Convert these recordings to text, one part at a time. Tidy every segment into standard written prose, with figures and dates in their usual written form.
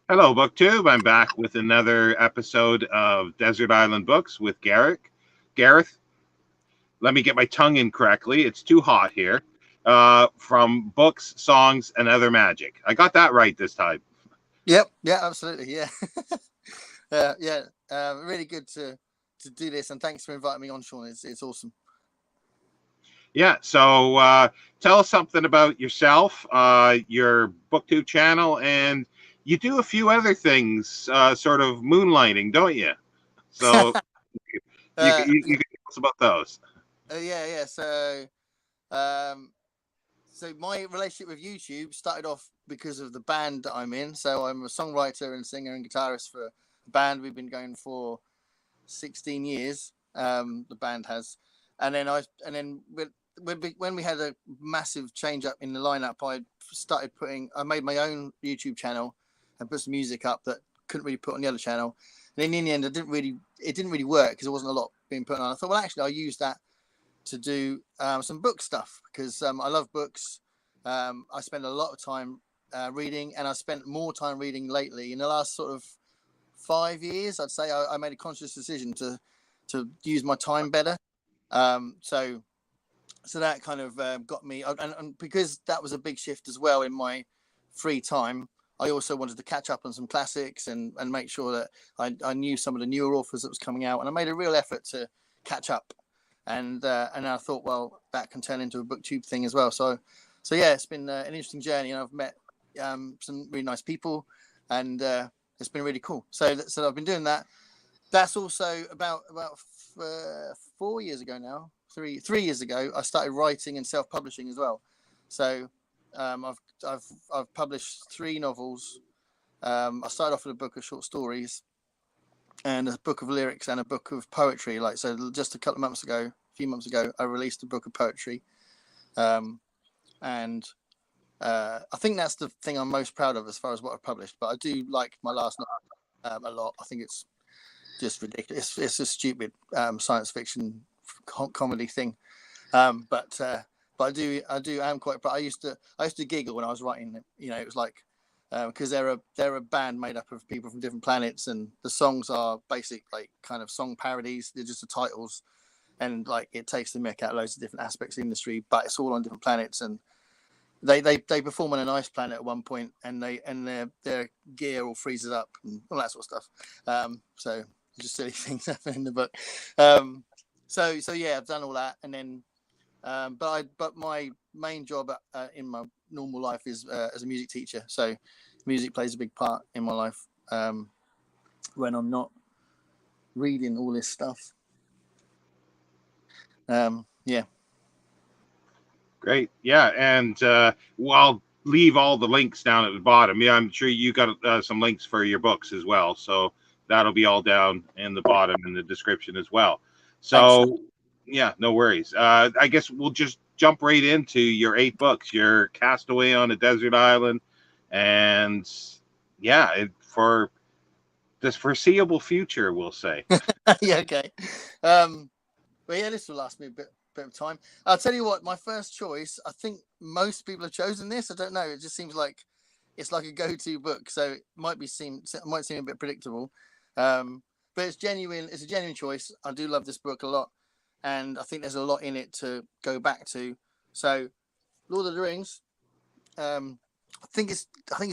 Hello, BookTube. I'm back with another episode of Desert Island Books with Gareth. Gareth, let me get my tongue in correctly. It's too hot here. From Books, Songs, and Other Magic. I got that right this time. Yep. Yeah. Absolutely. Yeah. Yeah. Really good to do this, and thanks for inviting me on, Sean. It's awesome. Yeah, so tell us something about yourself, your BookTube channel, and you do a few other things, sort of moonlighting, don't you? So you Yeah. can tell us about those. Yeah. Yeah. Um, so my relationship with YouTube started off because of the band that I'm in. So I'm a songwriter and singer and guitarist for a band we've been going for 16 years. The band has, and then when we had a massive change up in the lineup, I made my own YouTube channel and put some music up that couldn't really put on the other channel. And then in the end, it didn't really work because there wasn't a lot being put on. I thought, well, actually, I'll use that to do some book stuff because I love books. I spend a lot of time reading, and I spent more time reading lately. In the last sort of 5 years, I'd say I made a conscious decision to use my time better. Um, so so that kind of got me, and because that was a big shift as well in my free time. I also wanted to catch up on some classics and make sure that I knew some of the newer authors that was coming out, and I made a real effort to catch up. And I thought, well, that can turn into a booktube thing as well. So yeah, it's been an interesting journey, and I've met some really nice people, and it's been really cool. So I've been doing that. That's also about 4 years ago now. Three years ago, I started writing and self publishing as well. So I've I've published three novels. I started off with a book of short stories and a book of lyrics and a book of poetry. Like so, just a few months ago, I released a book of poetry, um, and I think that's the thing I'm most proud of as far as what I've published. But I do like my last novel a lot. I think it's just ridiculous. It's a stupid science fiction comedy thing. But I am quite proud. I used to giggle when I was writing it. It was like because they're a band made up of people from different planets, and the songs are basic like kind of song parodies. They're just the titles, and like it takes the mick out loads of different aspects of the industry, but it's all on different planets, and they perform on an ice planet at one point, and their gear all freezes up and all that sort of stuff. So just silly things happen in the book. So yeah, I've done all that, and then but my main job in my normal life is as a music teacher. So music plays a big part in my life when I'm not reading all this stuff. Yeah. Great. Yeah, and well, I'll leave all the links down at the bottom. Yeah, I'm sure you got some links for your books as well. So that'll be all down in the bottom in the description as well. Excellent. So, yeah, no worries. I guess we'll just jump right into your 8 books. Your Castaway on a Desert Island, and yeah, for this foreseeable future, we'll say. Yeah. Okay. Um, but yeah, this will last me a bit of time. I'll tell you what. My first choice. I think most people have chosen this. I don't know. It just seems like it's like a go-to book. So it might seem a bit predictable. But it's genuine. It's a genuine choice. I do love this book a lot, and I think there's a lot in it to go back to. So, Lord of the Rings. Um, I think his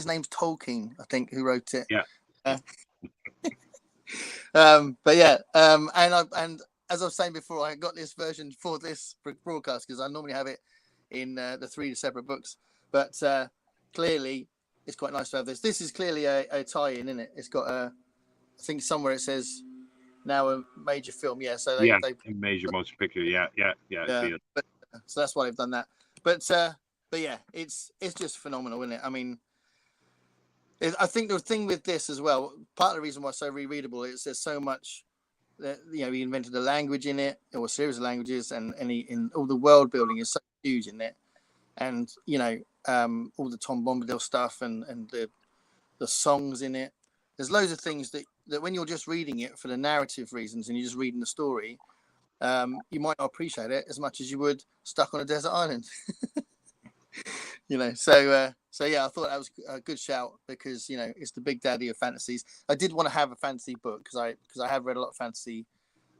name's Tolkien. I think who wrote it. Yeah. Uh, but yeah, and as I was saying before, I got this version for this broadcast because I normally have it in the three separate books. But clearly, it's quite nice to have this. This is clearly a tie-in, isn't it? It's got a. I think somewhere it says now a major film. Yeah, so Yeah, they major motion picture. Yeah, yeah, yeah. I yeah, see it. so that's why they've done that. But yeah, it's just phenomenal, isn't it? I mean, I think the thing with this as well, part of the reason why it's so rereadable is there's so much that he invented a language in it, or a series of languages, and in all the world building is so huge in it, and all the Tom Bombadil stuff and the songs in it. There's loads of things that when you're just reading it for the narrative reasons and you're just reading the story, you might not appreciate it as much as you would stuck on a desert island. So yeah, I thought that was a good shout because it's the big daddy of fantasies. I did want to have a fantasy book because I have read a lot of fantasy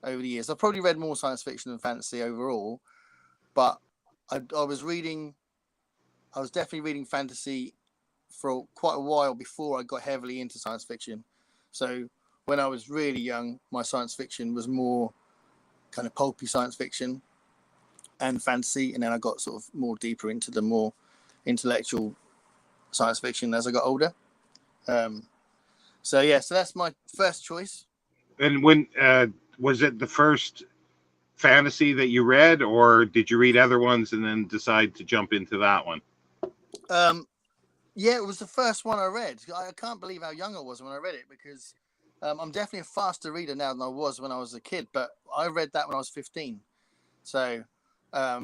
over the years. I've probably read more science fiction than fantasy overall, but I was definitely reading fantasy for quite a while before I got heavily into science fiction. So when I was really young, my science fiction was more kind of pulpy science fiction and fantasy, and then I got sort of more deeper into the more intellectual science fiction as I got older. So that's my first choice. And when was it the first fantasy that you read, or did you read other ones and then decide to jump into that one? Yeah, it was the first one I read. I can't believe how young I was when I read it because I'm definitely a faster reader now than I was when I was a kid. But I read that when I was 15. So I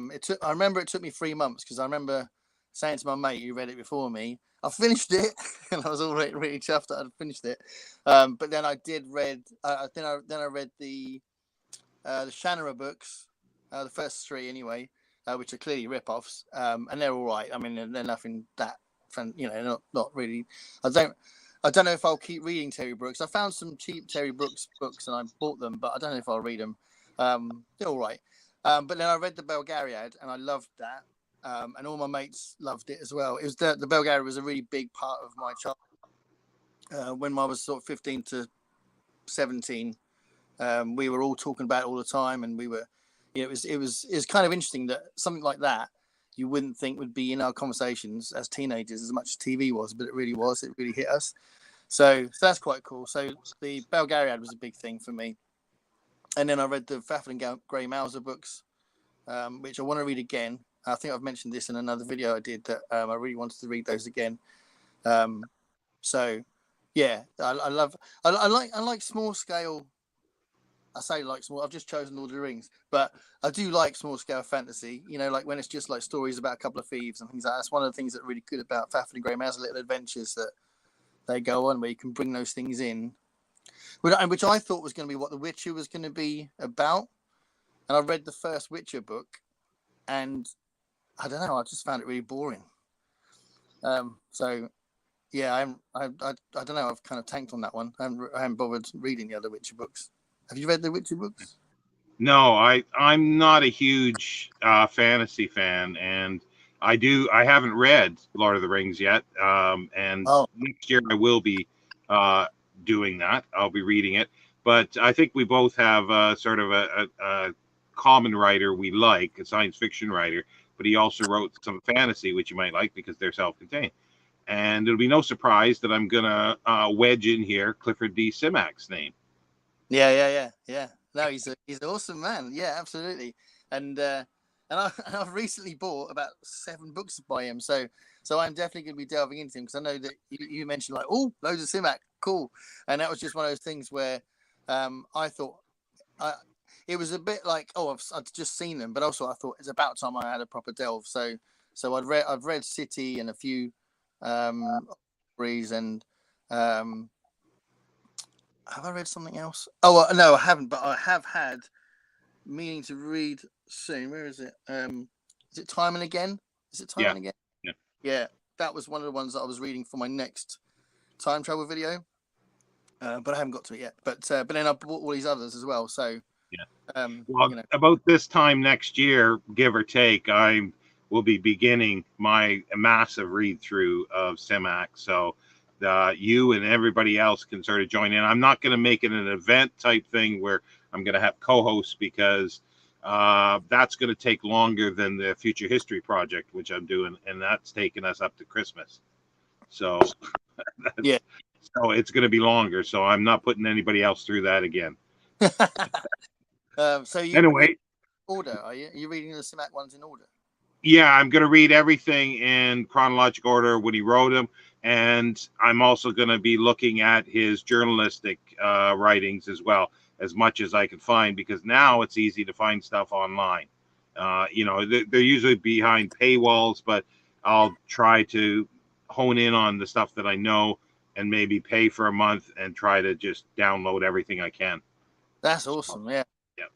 remember it took me 3 months because I remember saying to my mate who read it before me, I finished it, and I was already really chuffed that I'd finished it. But then I did read. Then I read the Shannara books, the first 3 anyway, which are clearly rip-offs, and they're all right. I mean, they're nothing that fun, not really. I don't know if I'll keep reading Terry Brooks. I found some cheap Terry Brooks books and I bought them, but I don't know if I'll read them. They're all right. But then I read the Belgariad and I loved that. And all my mates loved it as well. It was the Belgariad was a really big part of my childhood. When I was sort of 15 to 17, we were all talking about it all the time, and we were, it was kind of interesting that something like that you wouldn't think would be in our conversations as teenagers as much as TV was, but it really was. It really hit us. So that's quite cool. So the Belgariad was a big thing for me. And then I read the Fafhrd and Grey Mouser books, which I want to read again. I think I've mentioned this in another video I did that I really wanted to read those again. So yeah, I like small scale. I say like small. I've just chosen Lord of the Rings, but I do like small scale fantasy. Like when it's just like stories about a couple of thieves and things like that. That's one of the things that's really good about Fafhrd and Grey Mouser, little adventures that they go on where you can bring those things in, which I thought was going to be what The Witcher was going to be about. And I read the first Witcher book, and I don't know, I just found it really boring. So yeah, I don't know. I've kind of tanked on that one. I haven't bothered reading the other Witcher books. Have you read the Witcher books? No, I'm not a huge fantasy fan, and I haven't read Lord of the Rings yet. And next year I will be doing that. I'll be reading it. But I think we both have sort of a common writer we like, a science fiction writer, but he also wrote some fantasy, which you might like because they're self-contained. And it'll be no surprise that I'm gonna wedge in here Clifford D. Simak's name. Yeah. No, he's an awesome man. Yeah, absolutely. And I've recently bought about 7 books by him. So I'm definitely going to be delving into him because I know that you mentioned like, oh, loads of Simak, cool. And that was just one of those things where I thought it was a bit like, oh, I've just seen them, but also I thought it's about time I had a proper delve. So I've read City and a few Breeze and have I read something else? Oh no, I haven't, but I have had meaning to read soon. Where is it? Is it Time and Again? Is it Time and Again? Yeah, that was one of the ones that I was reading for my next time travel video, but I haven't got to it yet. But then I bought all these others as well. So yeah, about this time next year, give or take, I will be beginning my massive read through of Simak. So you and everybody else can sort of join in. I'm not going to make it an event type thing where I'm going to have co-hosts because that's going to take longer than the Future History Project, which I'm doing, and that's taking us up to Christmas. So yeah, so it's going to be longer. So I'm not putting anybody else through that again. So anyway, order? Are you reading the Simak ones in order? Yeah, I'm going to read everything in chronological order when he wrote them. And I'm also going to be looking at his journalistic writings as well, as much as I can find, because now it's easy to find stuff online. They're usually behind paywalls, but I'll try to hone in on the stuff that I know and maybe pay for a month and try to just download everything I can. That's awesome. Yeah.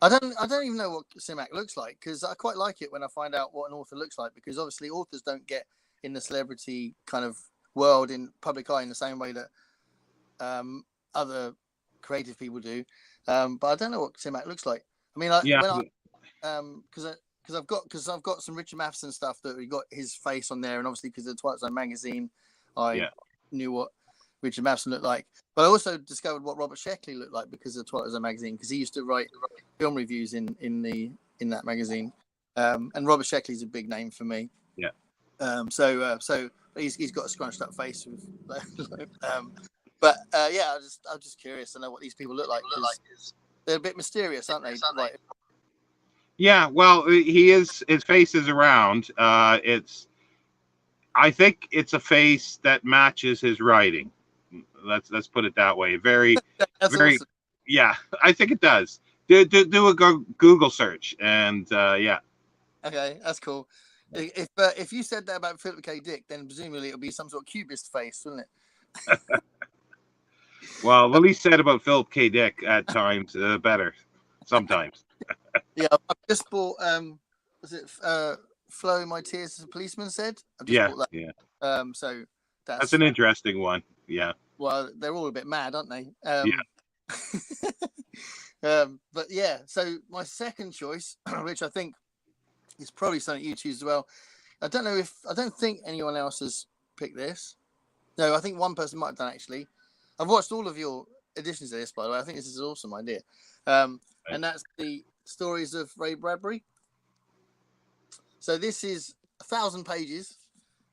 I don't even know what Simak looks like because I quite like it when I find out what an author looks like, because obviously authors don't get in the celebrity kind of world, in public eye, in the same way that other creative people do. But I don't know what Simak looks like. I mean, because I've got some Richard Matheson stuff that we got his face on there, and obviously because of the Twilight Zone magazine, I knew what Richard Matheson looked like. But I also discovered what Robert Sheckley looked like because of the Twilight Zone magazine, because he used to write film reviews in that magazine. And Robert Sheckley's a big name for me. Yeah. So he's got a scrunched up face with, but yeah, I'm just curious to know what these people look like. They're a bit mysterious, aren't they? Like, yeah, well, his face is around. I think it's a face that matches his writing. Let's put it that way. Very awesome. Yeah, I think it does. Do a Google search, and yeah. Okay, that's cool. If you said that about Philip K. Dick, then presumably it'll be some sort of cubist face, wouldn't it? Well, the least said about Philip K. Dick at times, better. Sometimes. Yeah, I just bought. Was it "Flow My Tears" as a policeman said? I just bought that. Yeah. So that's an interesting one. Yeah. Well, they're all a bit mad, aren't they? Yeah. But yeah, so my second choice, which I think is probably something you choose as well. I don't think anyone else has picked this. No, I think one person might have done actually. I've watched all of your editions of this, by the way. I think this is an awesome idea. And that's the stories of Ray Bradbury. So this is 1,000 pages.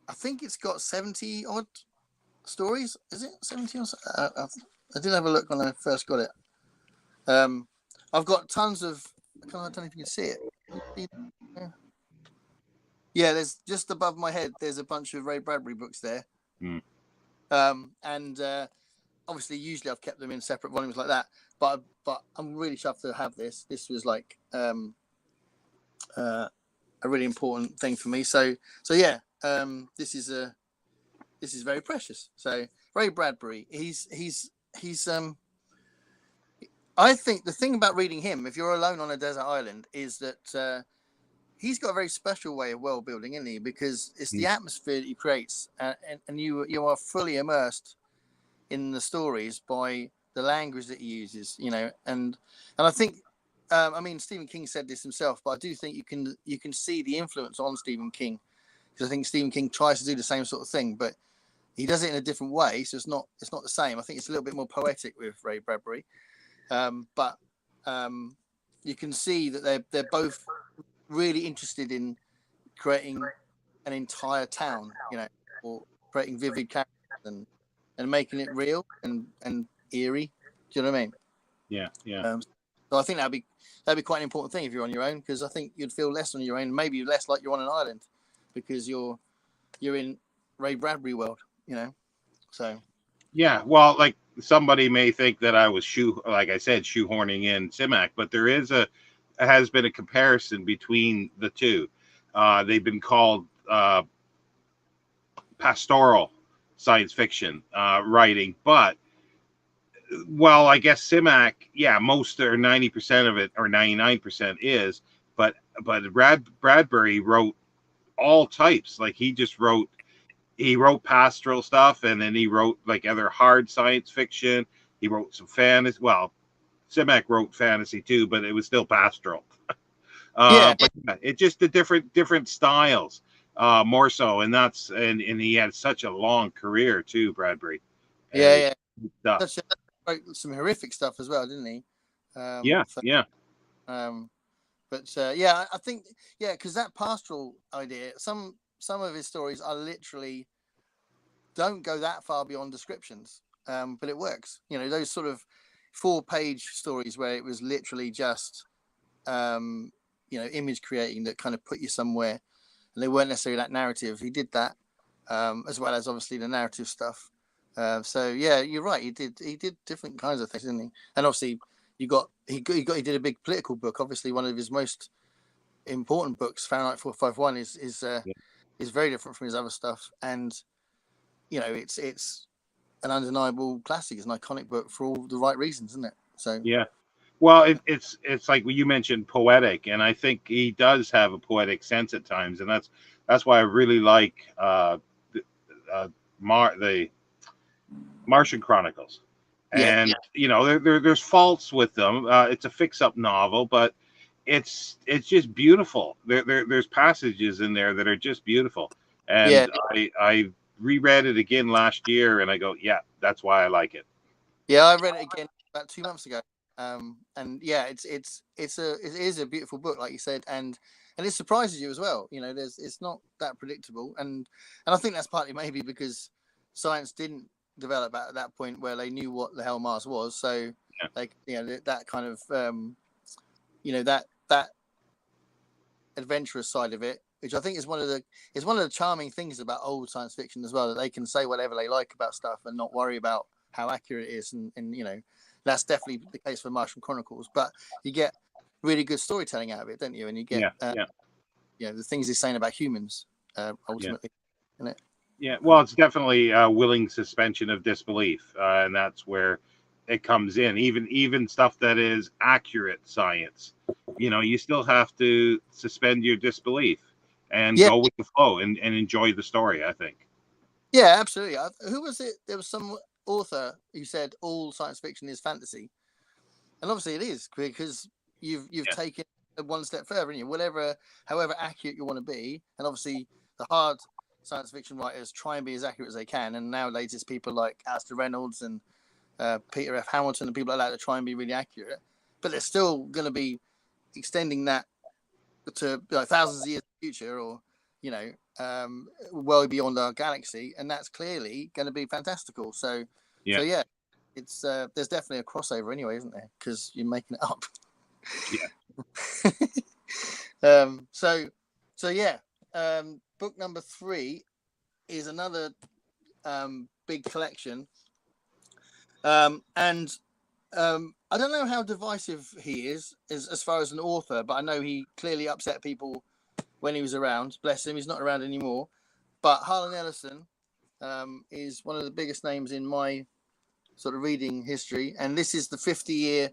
I think it's got 70 odd stories. Is it 70 or so? I did have a look when I first got it. I've got tons of. I don't know if you can see it. Yeah, there's just above my head. There's a bunch of Ray Bradbury books there. Mm. And obviously, usually I've kept them in separate volumes like that. But I'm really chuffed to have this. This was like a really important thing for me. So yeah, this is very precious. So Ray Bradbury, he's I think the thing about reading him, if you're alone on a desert island, is that he's got a very special way of world building, isn't he? Because it's the atmosphere that he creates, and you are fully immersed in the stories by the language that he uses, you know. And I think, I mean, Stephen King said this himself, but I do think you can see the influence on Stephen King, because I think Stephen King tries to do the same sort of thing, but he does it in a different way, so it's not the same. I think it's a little bit more poetic with Ray Bradbury. But you can see that they're both really interested in creating an entire town, you know, or creating vivid characters and making it real and eerie. Do you know what I mean? Yeah. So I think that'd be quite an important thing if you're on your own, because I think you'd feel less on your own, maybe less like you're on an island, because you're in Ray Bradbury world, you know. So yeah, well, like somebody may think that I was shoehorning in Simak, but there has been a comparison between the two. They've been called pastoral science fiction writing, but well, I guess Simak, yeah, most or 90% of it or 99% is, but Bradbury wrote all types. Like he wrote pastoral stuff, and then he wrote like other hard science fiction. He wrote some fantasy. Well, Simak wrote fantasy too, but it was still pastoral. But it's just the different styles, more so, and he had such a long career too, Bradbury. Yeah. Some horrific stuff as well, didn't he? Yeah. But yeah, I think because that pastoral idea, some of his stories are literally don't go that far beyond descriptions, but it works. You know, those sort of 4-page stories where it was literally just image creating that kind of put you somewhere, and they weren't necessarily that narrative. He did that, as well as obviously the narrative stuff. So yeah, you're right. He did different kinds of things, didn't he? And obviously, he did a big political book. Obviously, one of his most important books, Fahrenheit 451, is very different from his other stuff. And you know, it's an undeniable classic. It's an iconic book for all the right reasons, isn't it? So yeah. Well, it's like you mentioned poetic, and I think he does have a poetic sense at times, and that's That's why I really like the Martian Chronicles. And there's faults with them. It's a fix-up novel, but it's just beautiful. There's passages in there that are just beautiful. And I reread it again last year, and I go, yeah, that's why I like it. Yeah, I read it again about 2 months ago. And yeah, it is a beautiful book, like you said, and it surprises you as well. It's not that predictable, and I think that's partly maybe because science didn't develop at that point where they knew what the hell Mars was. So that kind of that adventurous side of it, which I think is one of the charming things about old science fiction as well, that they can say whatever they like about stuff and not worry about how accurate it is, and that's definitely the case for Martian Chronicles. But you get really good storytelling out of it, don't you? And you get the things he's saying about humans ultimately, isn't it? Yeah, well, it's definitely a willing suspension of disbelief, and that's where it comes in. Even stuff that is accurate science, you still have to suspend your disbelief and go with the flow and enjoy the story, I think. Yeah, absolutely. Who was it? There was some author who said all science fiction is fantasy, and obviously it is, because you've taken it one step further, and however accurate you want to be, and obviously the hard science fiction writers try and be as accurate as they can, and nowadays it's people like Alistair Reynolds and Peter F. Hamilton and people like that try and be really accurate, but they're still going to be extending that to thousands of years in the future, or well beyond our galaxy, and that's clearly going to be fantastical. So it's there's definitely a crossover anyway, isn't there? Because you're making it up. Book number 3 is another big collection, and I don't know how divisive he is as far as an author, but I know he clearly upset people when he was around. Bless him, he's not around anymore. But Harlan Ellison is one of the biggest names in my sort of reading history, and this is the 50-year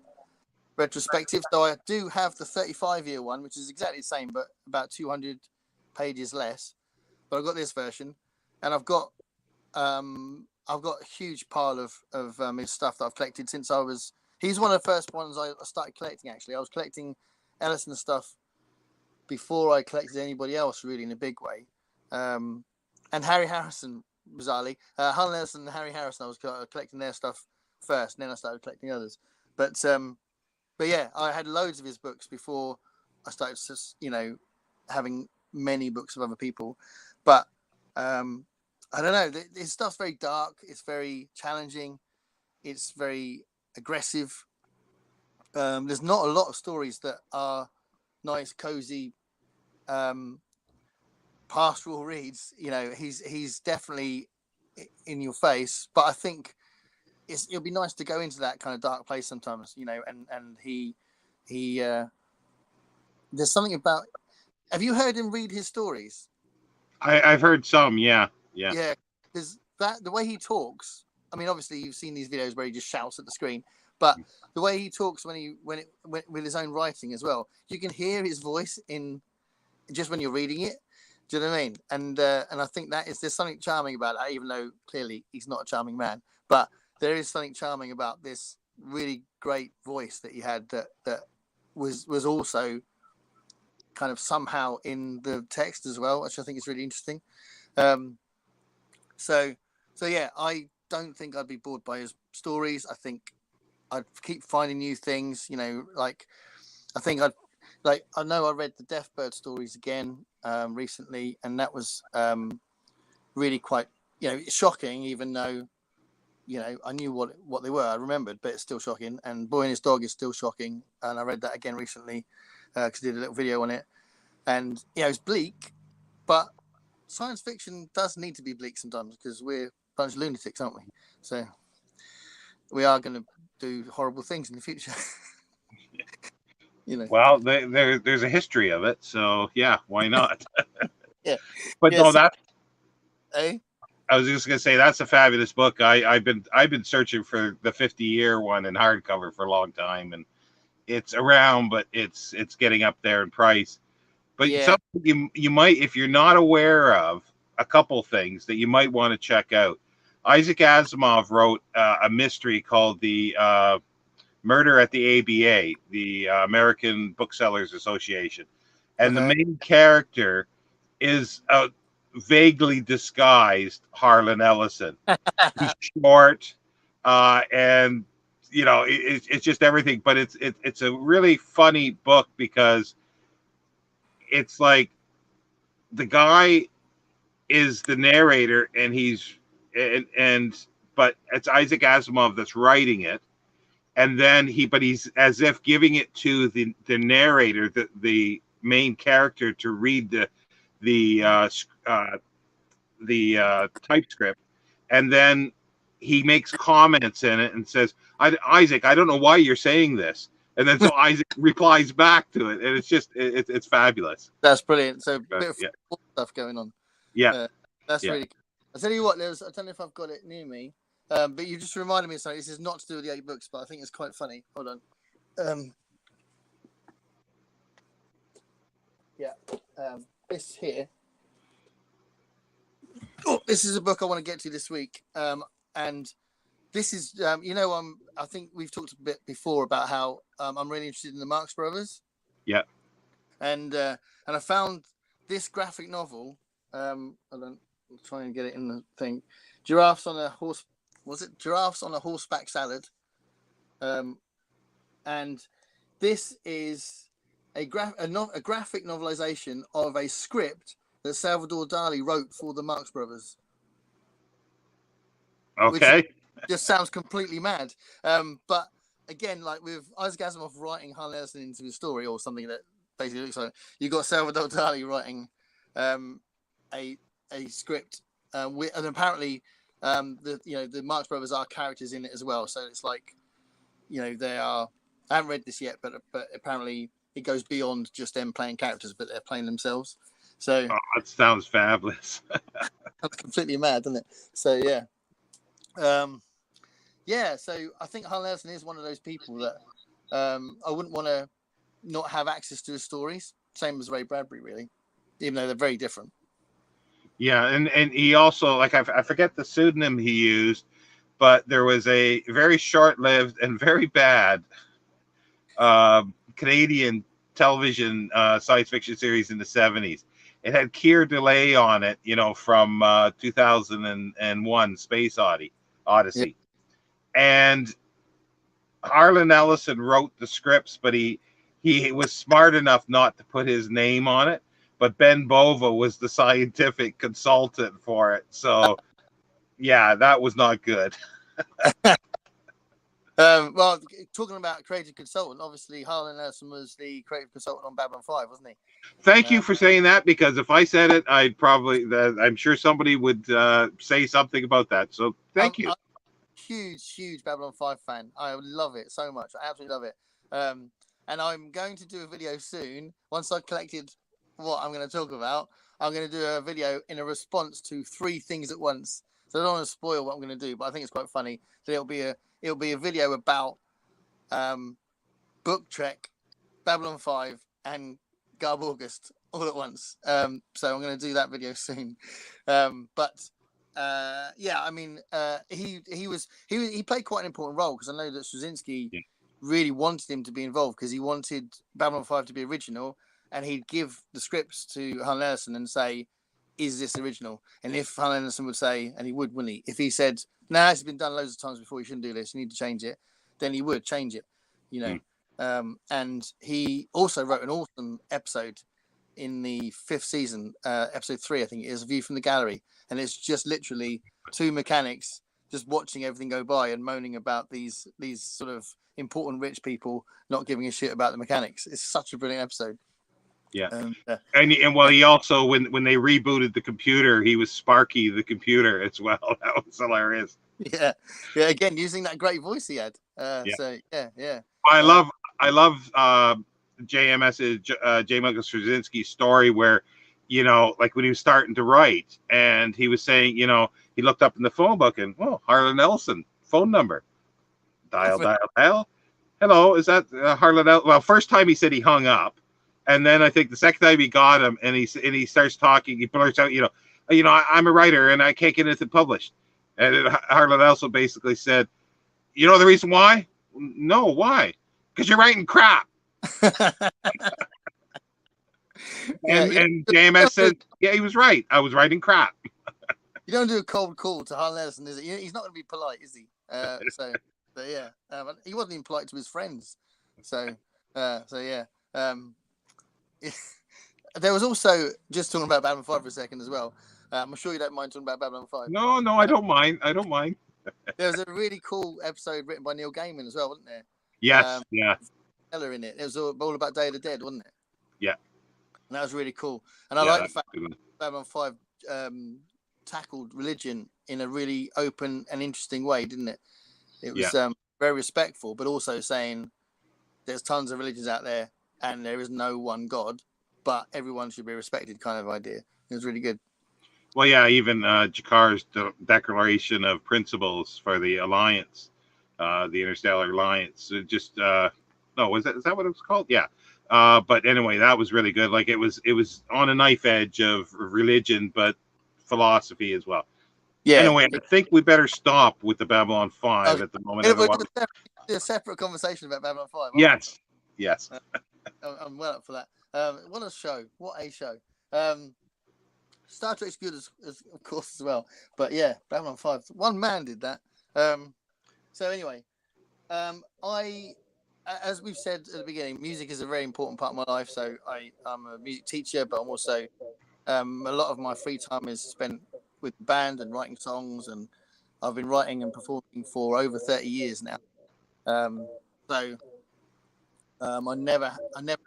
retrospective. So I do have the 35-year one, which is exactly the same, but about 200 pages less. But I've got this version, and I've got a huge pile of his stuff that I've collected since I was. He's one of the first ones I started collecting. Actually, I was collecting Ellison stuff before I collected anybody else, really, in a big way. And Harry Harrison, bizarrely, Harlan Ellison and Harry Harrison, I was collecting their stuff first, and then I started collecting others. But yeah, I had loads of his books before I started, having many books of other people. But I don't know, his stuff's very dark. It's very challenging. It's very aggressive. There's not a lot of stories that are nice, cozy, pastoral reads. He's definitely in your face, but I think it'll be nice to go into that kind of dark place sometimes, and he there's something about. Have you heard him read his stories? I've heard some, yeah. Because the way he talks, I mean, obviously you've seen these videos where he just shouts at the screen, but the way he talks with his own writing as well, you can hear his voice in just when you're reading it. Do you know what I mean? And I think there's something charming about that, even though clearly he's not a charming man, but there is something charming about this really great voice that he had that was also kind of somehow in the text as well, which I think is really interesting. So yeah, I don't think I'd be bored by his stories. I think I'd keep finding new things, I know I read the Deathbird stories again recently, and that was really quite, shocking, even though, I knew what they were. I remembered, but it's still shocking. And Boy and His Dog is still shocking. And I read that again recently because I did a little video on it. And, it's bleak, but science fiction does need to be bleak sometimes because we're a bunch of lunatics, aren't we? So we are going to do horrible things in the future. Well, there's a history of it, so yeah, why not? Yeah. But yeah, no, that. Eh? I was just gonna say that's a fabulous book. I've been searching for the 50-year one in hardcover for a long time, and it's around, but it's getting up there in price. But Yeah. something you might, if you're not aware of, a couple things that you might want to check out. Isaac Asimov wrote a mystery called the Murder at the ABA, the American Booksellers Association, and the main character is a vaguely disguised Harlan Ellison. He's short, and it's just everything. But it's a really funny book because it's like the guy is the narrator, and but it's Isaac Asimov that's writing it, and then he's as if giving it to the narrator, the main character, to read the typescript, and then he makes comments in it and says, Isaac, I don't know why you're saying this. And then so Isaac replies back to it, and it's just it's fabulous. That's brilliant. So a bit of stuff going on. Yeah, that's really cool. I tell you what, I don't know if I've got it near me, but you just reminded me of something. This is not to do with the 8 books, but I think it's quite funny. Hold on. This here. Oh, this is a book I want to get to this week, and this is I think we've talked a bit before about how I'm really interested in the Marx Brothers. Yeah. And I found this graphic novel. I'll try and get it in the thing. Giraffes on a horse. Was it Giraffes on a Horseback Salad? And this is a graphic novelization of a script that Salvador Dali wrote for the Marx Brothers. Okay. Which just sounds completely mad. But again, like with Isaac Asimov writing Harlan Ellison into his story, or something that basically looks like, you got Salvador Dali writing a script, and apparently the Marx Brothers are characters in it as well. So it's like, they are. I haven't read this yet, but apparently it goes beyond just them playing characters, but they're playing themselves. So that sounds fabulous. That's completely mad, isn't it? So yeah. So I think Harlan Ellison is one of those people that I wouldn't want to not have access to his stories. Same as Ray Bradbury, really, even though they're very different. Yeah, and he also, like, I forget the pseudonym he used, but there was a very short-lived and very bad Canadian television science fiction series in the 70s. It had Keir Delay on it, from 2001 Space Odyssey. Yeah. And Harlan Ellison wrote the scripts, but he was smart enough not to put his name on it. But Ben Bova was the scientific consultant for it. So, yeah, that was not good. Well, talking about creative consultant, obviously Harlan Ellison was the creative consultant on Babylon 5, wasn't he? Thank you for saying that, because if I said it, I'm sure somebody would say something about that. So thank you. I'm a huge Babylon 5 fan. I love it so much. I absolutely love it. And I'm going to do a video soon. Once I've collected what I'm going to talk about, I'm going to do a video in a response to 3 things at once. So I don't want to spoil what I'm going to do, but I think it's quite funny. So it'll be a video about Book Trek, Babylon 5, and Audible August all at once. So I'm going to do that video soon. He played quite an important role, because I know that Straczynski really wanted him to be involved, because he wanted Babylon 5 to be original, and he'd give the scripts to Harlan Ellison and say, is this original? And if Harlan Ellison would say, and he would, wouldn't he? If he said, nah, it's been done loads of times before, you shouldn't do this, you need to change it, then he would change it, and he also wrote an awesome episode in the 5th season, episode 3, I think it is, A View from the Gallery. And it's just literally 2 mechanics just watching everything go by and moaning about these sort of important rich people not giving a shit about the mechanics. It's such a brilliant episode. Yeah. He also, when they rebooted the computer, he was Sparky the computer as well. That was hilarious. Yeah. Again, using that great voice he had. So yeah. I love J. Michael Straczynski's story where, like when he was starting to write, and he was saying, he looked up in the phone book and, Harlan Ellison phone number, dial. Hello, is that Harlan Ellison? Well, first time he said he hung up. And then I think the second time he got him, and he starts talking, he blurts out, I'm a writer and I can't get anything published. And Harlan Ellison basically said, you know the reason why? No, why? Because you're writing crap. And JMS said, yeah, he was right. I was writing crap. You don't do a cold call to Harlan Ellison, is it? He's not going to be polite, is he? So yeah, he wasn't even polite to his friends. So yeah. There was also, just talking about Babylon 5 for a second as well. I'm sure you don't mind talking about Babylon 5. No, I don't mind. I don't mind. There was a really cool episode written by Neil Gaiman as well, wasn't there? Yes, yeah. Ella in it. It was all about Day of the Dead, wasn't it? Yeah. And that was really cool. And I like the fact that Babylon 5 tackled religion in a really open and interesting way, didn't it? It was very respectful, but also saying there's tons of religions out there and there is no one God, but everyone should be respected kind of idea. It was really good. Well, yeah, even Jakar's declaration of principles for the alliance, the Interstellar Alliance. Is that what it was called? Yeah. But anyway, that was really good. Like it was on a knife edge of religion, but philosophy as well. Yeah. Anyway, I think we better stop with the Babylon 5 at the moment. We'll do a separate conversation about Babylon 5. Yes. I'm well up for that. What a show! What a show! Star Trek's good as of course as well, but yeah, Babylon 5. One man did that. So anyway, as we've said at the beginning, music is a very important part of my life. So I'm a music teacher, but I'm also a lot of my free time is spent with the band and writing songs, and I've been writing and performing for over 30 years now. So I never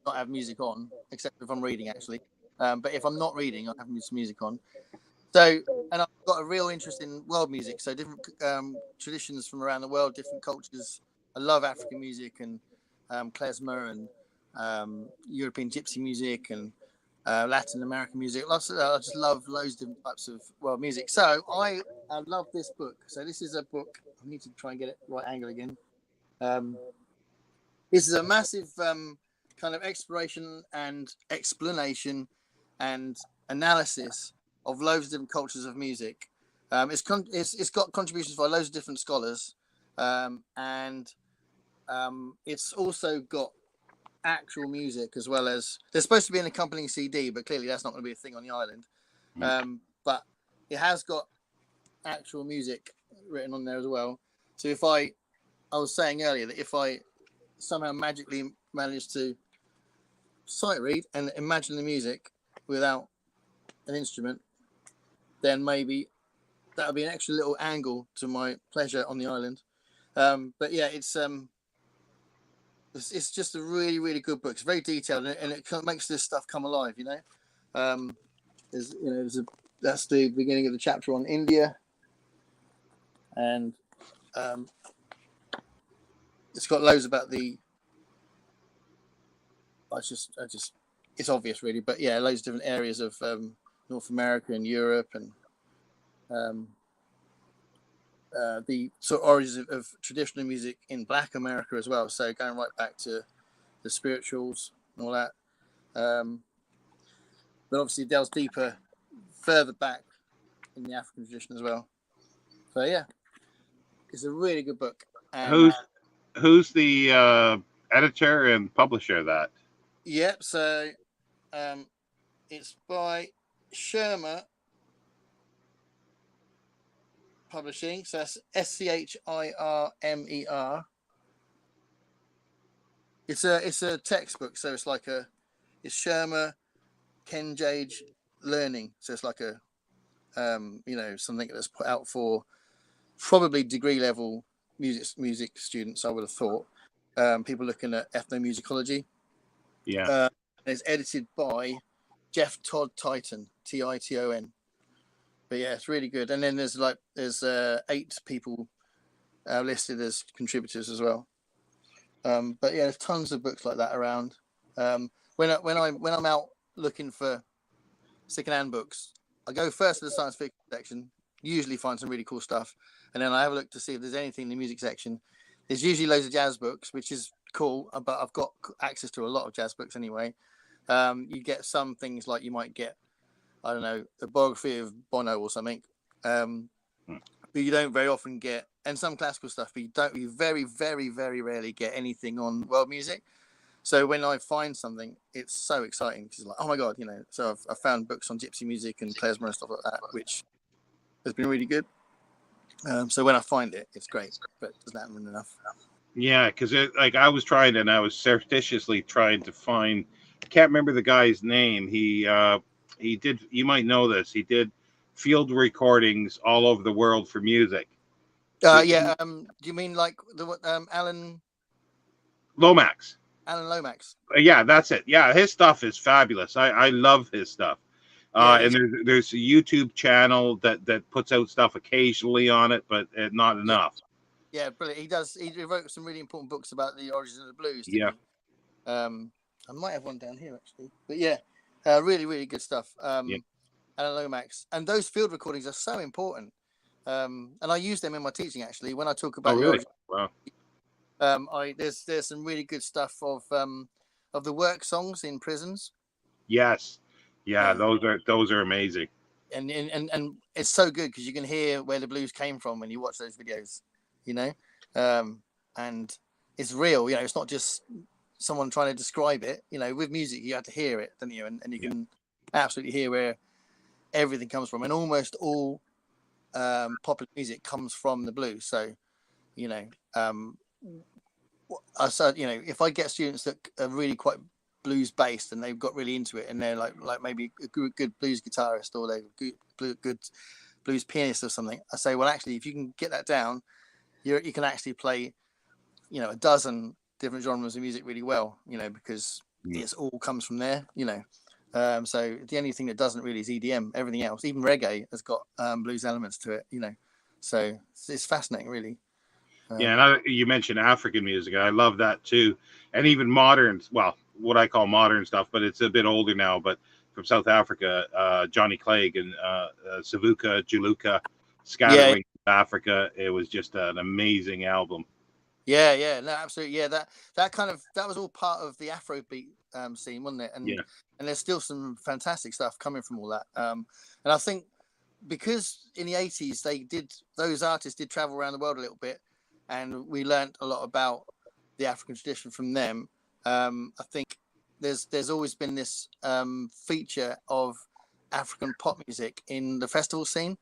not have music on, except if I'm reading actually. But if I'm not reading, I have some music on. So, and I've got a real interest in world music. So different traditions from around the world, different cultures. I love African music and klezmer and European gypsy music and Latin American music. I just love loads of different types of world music. So I love this book. So this is a book. I need to try and get it right angle again. This is a massive kind of exploration and explanation and analysis of loads of different cultures of music. It's got contributions by loads of different scholars, and it's also got actual music as well as there's supposed to be an accompanying CD, but clearly that's not going to be a thing on the island. But it has got actual music written on there as well. So if I was saying earlier that if I somehow magically managed to sight read and imagine the music without an instrument, then maybe that would be an extra little angle to my pleasure on the island. But yeah, it's just a really, really good book. It's very detailed and it makes this stuff come alive, that's the beginning of the chapter on India, and it's got loads about it's obvious really, but yeah, loads of different areas of North America and Europe and the sort of origins of traditional music in Black America as well. So going right back to the spirituals and all that. But obviously it delves deeper, further back in the African tradition as well. So yeah, it's a really good book. And, who's the editor and publisher of that? Yep. So it's by Shermer Publishing. So that's SCHIRMER. It's a textbook. So it's like it's Shermer Kenjage Learning. So it's like a something that's put out for probably degree level music students, I would have thought. People looking at ethnomusicology. Yeah. It's edited by Jeff Todd Titon, Titon. But yeah, it's really good. And then there's 8 people listed as contributors as well. But yeah, there's tons of books like that around. When I'm out looking for secondhand books, I go first to the science fiction section. Usually find some really cool stuff, and then I have a look to see if there's anything in the music section. There's usually loads of jazz books, which is cool, but I've got access to a lot of jazz books anyway. You get some things like you might get, I don't know, a biography of Bono or something, but you don't very often get, and some classical stuff, but you very, very, very rarely get anything on world music. So when I find something, it's so exciting because like, oh my god, So I've found books on gypsy music and klezmer and stuff like that, which has been really good. So when I find it, it's great, but it doesn't happen enough. Yeah, because I was trying, and I was surreptitiously trying to find. I can't remember the guy's name. He did. You might know this. He did field recordings all over the world for music. Yeah. Do you mean like the Alan Lomax? Alan Lomax. Yeah, that's it. Yeah, his stuff is fabulous. I love his stuff. And there's a YouTube channel that puts out stuff occasionally on it, but not enough. Yeah, brilliant. He wrote some really important books about the origins of the blues. Yeah. I might have one down here actually, but yeah, really, really good stuff. Alan Lomax, and those field recordings are so important. And I use them in my teaching actually when I talk about. Oh, really? Wow. There's some really good stuff of the work songs in prisons. Yes. Yeah, those are amazing. And it's so good because you can hear where the blues came from when you watch those videos, and it's real. It's not just someone trying to describe it. With music you have to hear it, don't you? And you can absolutely hear where everything comes from, and almost all popular music comes from the blues. So, if I get students that are really quite blues based and they've got really into it and they're like maybe a good blues guitarist or they're good blues pianist or something, I say, well, actually, if you can get that down, you can actually play, a dozen different genres of music really well, because it's all comes from there, So the only thing that doesn't really is EDM. Everything else, even reggae, has got blues elements to it, So it's fascinating, really. Yeah, and you mentioned African music. I love that too, and even modern. Well, what I call modern stuff, but it's a bit older now. But from South Africa, Johnny Clegg and Savuka, Juluka, Scatterwing Africa. It was just an amazing album. Yeah, no, absolutely. Yeah, that was all part of the Afrobeat scene, wasn't it? And there's still some fantastic stuff coming from all that. And I think because in the 80s those artists did travel around the world a little bit, and we learned a lot about the African tradition from them. I think there's always been this feature of African pop music in the festival scene.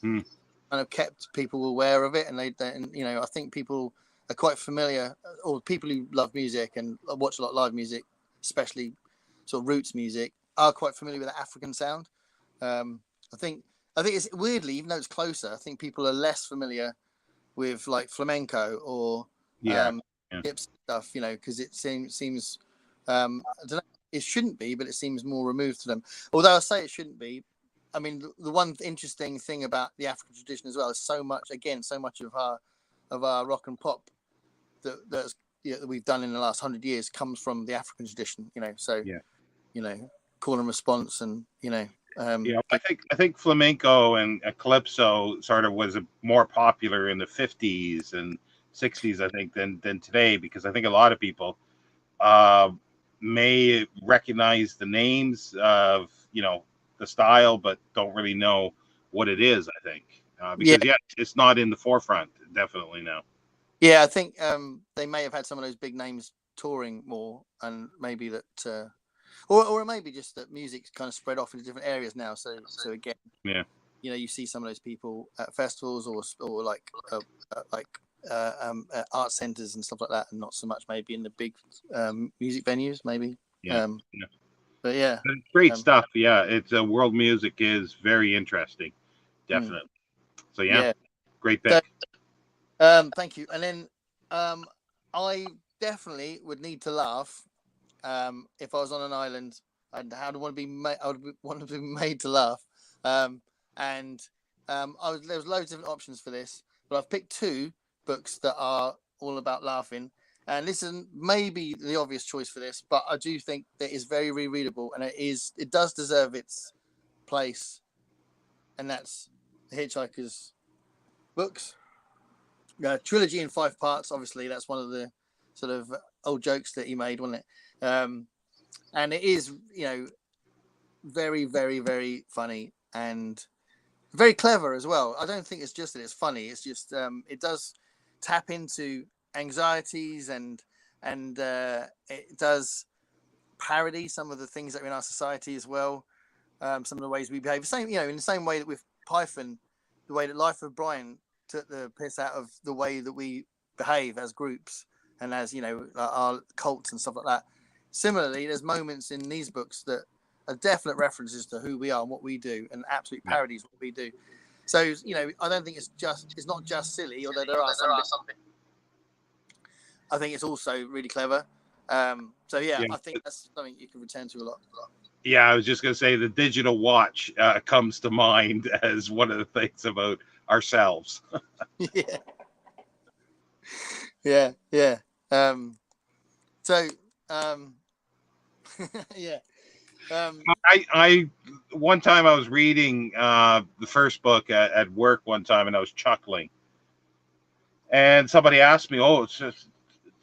Kind of kept people aware of it, and I think people are quite familiar, or people who love music and watch a lot of live music, especially sort of roots music, are quite familiar with the African sound. I think it's weirdly, even though it's closer, I think people are less familiar with like flamenco or gypsy stuff, because it seems I don't know, it shouldn't be, but it seems more removed to them. Although I say it shouldn't be. I mean, the one interesting thing about the African tradition as well is so much of our rock and pop that we've done in the last 100 years comes from the African tradition. So call and response, and I think flamenco and calypso sort of was more popular in the 50s and 60s, I think, than today, because I think a lot of people may recognize the names of the style, but don't really know what it is, I think, because it's not in the forefront, definitely now. I think they may have had some of those big names touring more, and maybe that or it may be just that music's kind of spread off into different areas now, so again, you see some of those people at festivals or like art centers and stuff like that, and not so much maybe in the big music venues, maybe. But yeah, great stuff. It's world music is very interesting, definitely. So great pick. Thank you. And then I definitely would need to laugh if I was on an island. I would want to be made to laugh. There was loads of different options for this, but I've picked two books that are all about laughing. And this is maybe the obvious choice for this, but I do think that it's very rereadable, and it does deserve its place. And that's The Hitchhiker's books. Trilogy in 5 parts. Obviously, that's one of the sort of old jokes that he made, wasn't it? and it is, very, very, very funny and very clever as well. I don't think it's just that it's funny. It's just it does tap into anxieties and it does parody some of the things that are in our society as well. Some of the ways we behave. Same, in the same way that with Python, the way that Life of Brian took the piss out of the way that we behave as groups and as our cults and stuff like that. Similarly, there's moments in these books that are definite references to who we are and what we do, and absolute parodies what we do. So I don't think it's not just silly, although there are some. I think it's also really clever. So yeah, I think that's something you can return to a lot. Yeah, I was just going to say the digital watch comes to mind as one of the things about ourselves. Yeah. Yeah. I one time I was reading the first book at work one time, and I was chuckling. And somebody asked me, "Oh, it's a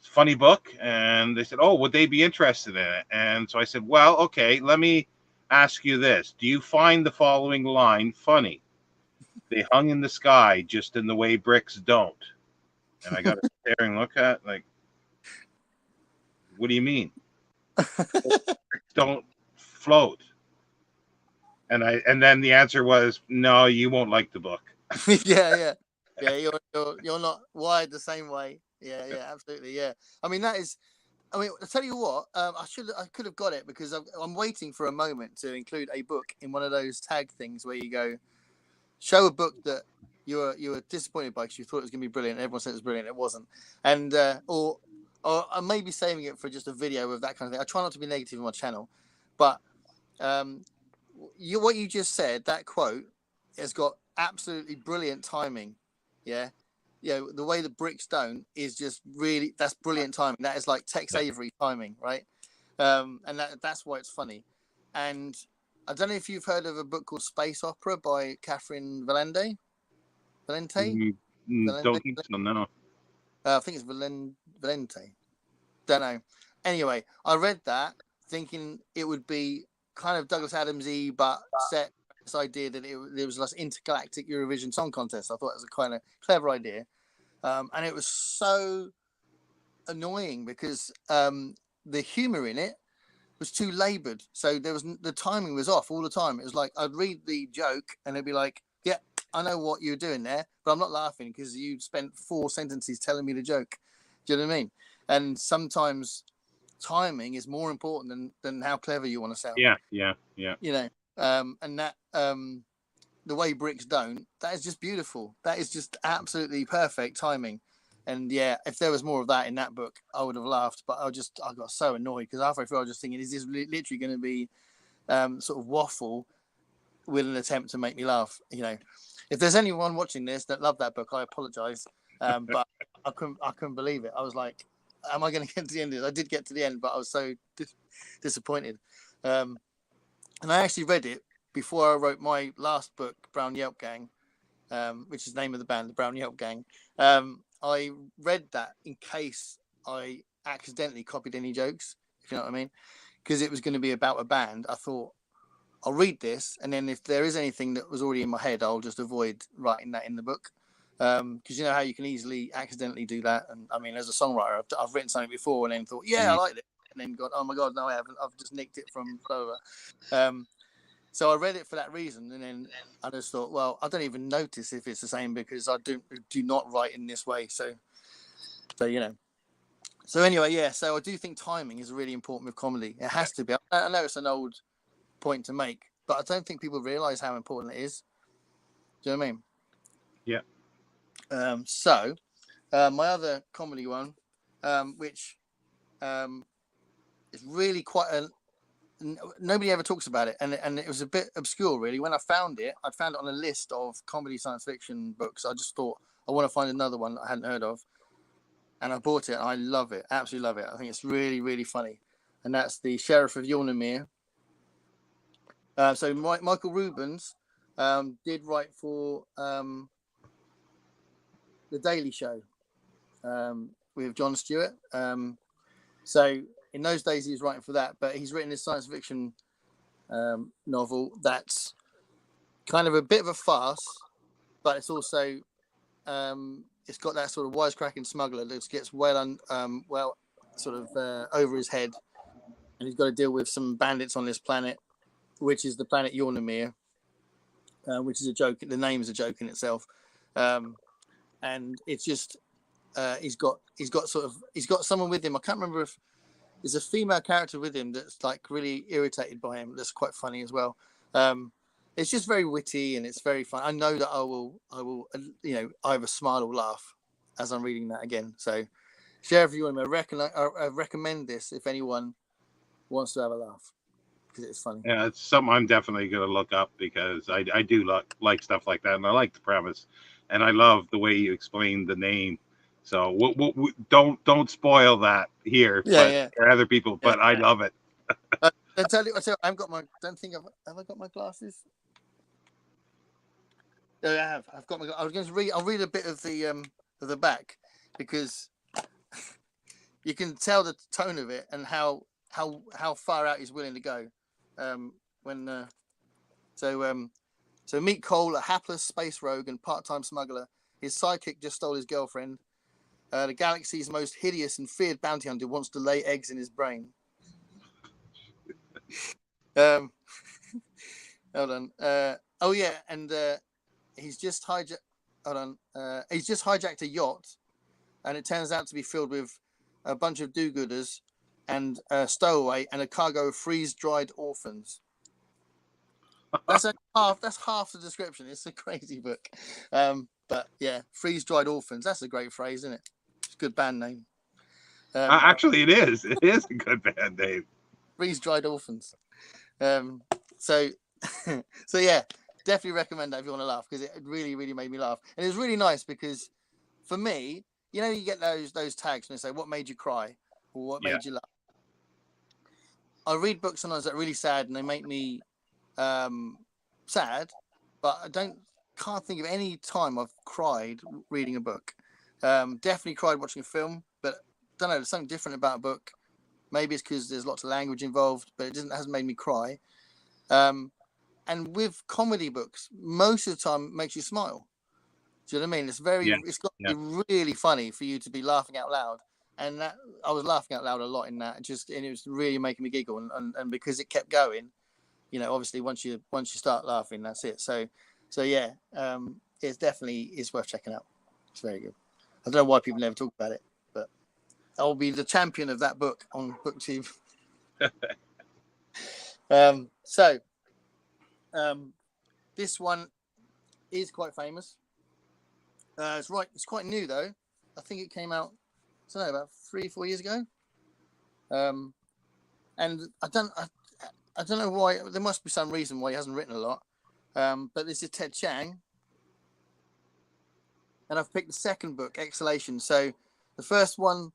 funny book," and they said, "Oh, would they be interested in it?" And so I said, "Well, okay, let me ask you this: do you find the following line funny? They hung in the sky just in the way bricks don't." And I got a staring look at, like, what do you mean? Bricks don't float. And then the answer was, no, you won't like the book. Yeah. You're not wired the same way. Yeah, absolutely. Yeah. I mean, I'll tell you what. I could have got it because I'm waiting for a moment to include a book in one of those tag things where you go, show a book that you were disappointed by because you thought it was going to be brilliant. Everyone said it was brilliant. It wasn't. And or I'm maybe saving it for just a video of that kind of thing. I try not to be negative on my channel, but what you just said, that quote has got absolutely brilliant timing. Yeah. The way the Brickstone is just really, that's brilliant timing. That is like Tex Avery timing, right? And that's why it's funny. And I don't know if you've heard of a book called Space Opera by Catherine Valente. Don't think so, no. I think it's Valente. Don't know. Anyway, I read that thinking it would be kind of Douglas Adams-y, but set this idea that there was this intergalactic Eurovision Song Contest. I thought it was a kind of clever idea. And it was so annoying because the humor in it was too labored. So the timing was off all the time. It was like I'd read the joke and it'd be like, yeah, I know what you're doing there, but I'm not laughing because you spent 4 sentences telling me the joke. Do you know what I mean? And sometimes timing is more important than how clever you want to sound. Yeah. And that the way bricks don't, that is just beautiful. That is just absolutely perfect timing. And yeah, if there was more of that in that book, I would have laughed. But I got so annoyed because halfway through I was just thinking, is this literally going to be sort of waffle with an attempt to make me laugh? If there's anyone watching this that loved that book, I apologize. But I couldn't believe it. I was like, am I going to get to the end of this? I did get to the end, but I was so disappointed. And I actually read it before I wrote my last book, Brown Yelp Gang, which is the name of the band, the Brown Yelp Gang. I read that in case I accidentally copied any jokes, if you know what I mean, because it was going to be about a band. I thought, I'll read this, and then if there is anything that was already in my head, I'll just avoid writing that in the book. Because you know how you can easily accidentally do that. And I mean, as a songwriter, I've written something before and then thought, yeah, I like it. And then got, oh my God, no, I haven't. I've just nicked it from blah, blah. So I read it for that reason. And then I just thought, well, I don't even notice if it's the same because I do not write in this way. So So anyway, yeah. So I do think timing is really important with comedy. It has to be. I know it's an old point to make, but I don't think people realize how important it is. Do you know what I mean? Yeah. So my other comedy one, which is really quite nobody ever talks about it, and it was a bit obscure really. When I found it, I'd found it on a list of comedy science fiction books. I just thought I want to find another one that I hadn't heard of, and I bought it. And I love it, absolutely love it. I think it's really, really funny, and that's the Sheriff of Yornamere. So Michael Rubens did write for The Daily Show with Jon Stewart. So in those days he was writing for that, but he's written this science fiction novel that's kind of a bit of a farce, but it's also it's got that sort of wisecracking smuggler that gets well over his head, and he's got to deal with some bandits on this planet, which is the planet Yornamir, which is a joke. The name is a joke in itself, and it's just he's got someone with him. I can't remember if there's a female character with him that's like really irritated by him. That's quite funny as well. It's just very witty and it's very fun. I know that I will, either smile or laugh as I'm reading that again. So, Sheriff, you want to recommend this if anyone wants to have a laugh, because it's funny. Yeah, it's something I'm definitely going to look up, because I do like stuff like that, and I like the premise, and I love the way you explain the name. So don't spoil that here, for other people. But I love it. I tell you, I've got my. Don't think have I got my glasses? Oh, I have. I've got my. I was going to read. I'll read a bit of the back, because you can tell the tone of it and how far out he's willing to go. So meet Cole, a hapless space rogue and part-time smuggler. His sidekick just stole his girlfriend. The galaxy's most hideous and feared bounty hunter wants to lay eggs in his brain. Hold on. He's just hijacked. Hold on. He's just hijacked a yacht, and it turns out to be filled with a bunch of do-gooders and a stowaway and a cargo of freeze-dried orphans. That's half the description. It's a crazy book. But yeah, freeze-dried orphans. That's a great phrase, isn't it? It's a good band name. Actually, it is. It is a good band name. Freeze-dried orphans. So yeah, definitely recommend that if you want to laugh, because it really, really made me laugh. And it was really nice because for me, you get those tags and they say, what made you cry? Or what made you laugh? I read books sometimes that are really sad and they make me sad, but I can't think of any time I've cried reading a book. Definitely cried watching a film, but don't know, there's something different about a book. Maybe it's because there's lots of language involved, but hasn't made me cry. And with comedy books, most of the time it makes you smile. Do you know what I mean? It's got to be really funny for you to be laughing out loud. And that I was laughing out loud a lot in that, and it was really making me giggle. And because it kept going, obviously once you start laughing, that's it. So yeah, it's worth checking out. It's very good. I don't know why people never talk about it, but I'll be the champion of that book on BookTube. This one is quite famous. It's quite new though. I think it came out, I don't know, about 3-4 years ago. And I don't know why. There must be some reason why he hasn't written a lot. But this is Ted Chiang, and I've picked the second book, Exhalation. So the first one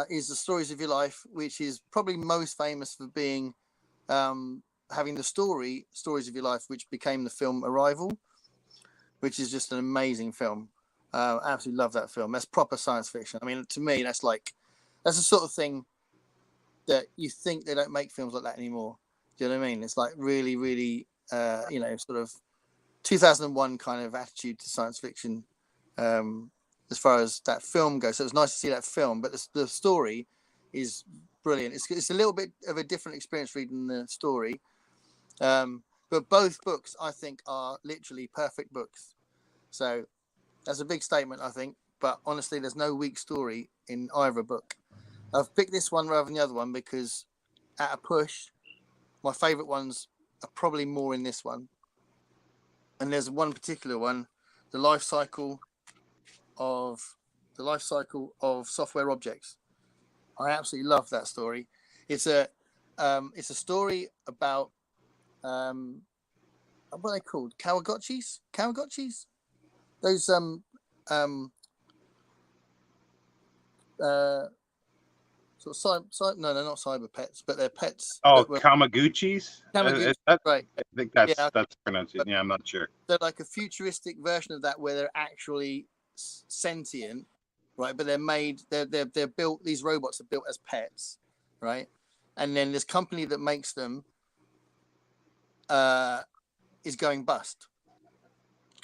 is The Stories of Your Life, which is probably most famous for being having the Stories of Your Life, which became the film Arrival, which is just an amazing film. I absolutely love that film. That's proper science fiction. I mean, to me, that's the sort of thing that you think they don't make films like that anymore. Do you know what I mean? It's like really, really, sort of 2001 kind of attitude to science fiction as far as that film goes. So it was nice to see that film, but the story is brilliant. It's a little bit of a different experience reading the story. But both books, I think, are literally perfect books. So that's a big statement, I think. But honestly, there's no weak story in either book. I've picked this one rather than the other one because at a push, my favourite ones are probably more in this one. And there's one particular one, the life cycle of software objects. I absolutely love that story. It's a story about what are they called? Kawagotchis? Those no, they're not cyber pets, but they're pets. Oh, Kamaguchis? Right. I think that's pronounced. Yeah, I'm not sure. They're like a futuristic version of that where they're actually sentient, right? But they're built. These robots are built as pets, right? And then this company that makes them is going bust.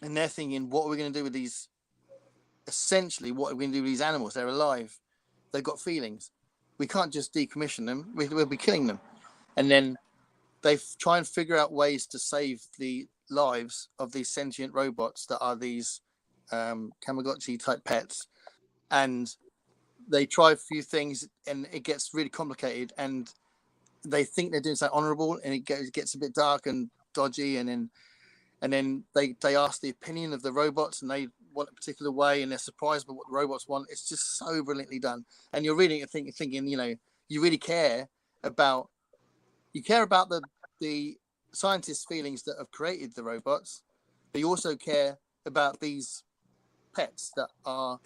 And they're thinking, what are we going to do with these? Essentially, what are we going to do with these animals? They're alive. They've got feelings. We can't just decommission them. We'll be killing them. And then they try and figure out ways to save the lives of these sentient robots that are these Tamagotchi type pets. And they try a few things and it gets really complicated. And they think they're doing something honorable, and it gets a bit dark and dodgy. And then they ask the opinion of the robots, and they want a particular way, and they're surprised by what the robots want. It's just so brilliantly done. And you're reading it thinking, you know, you really care about the scientists' feelings that have created the robots, but you also care about these pets that are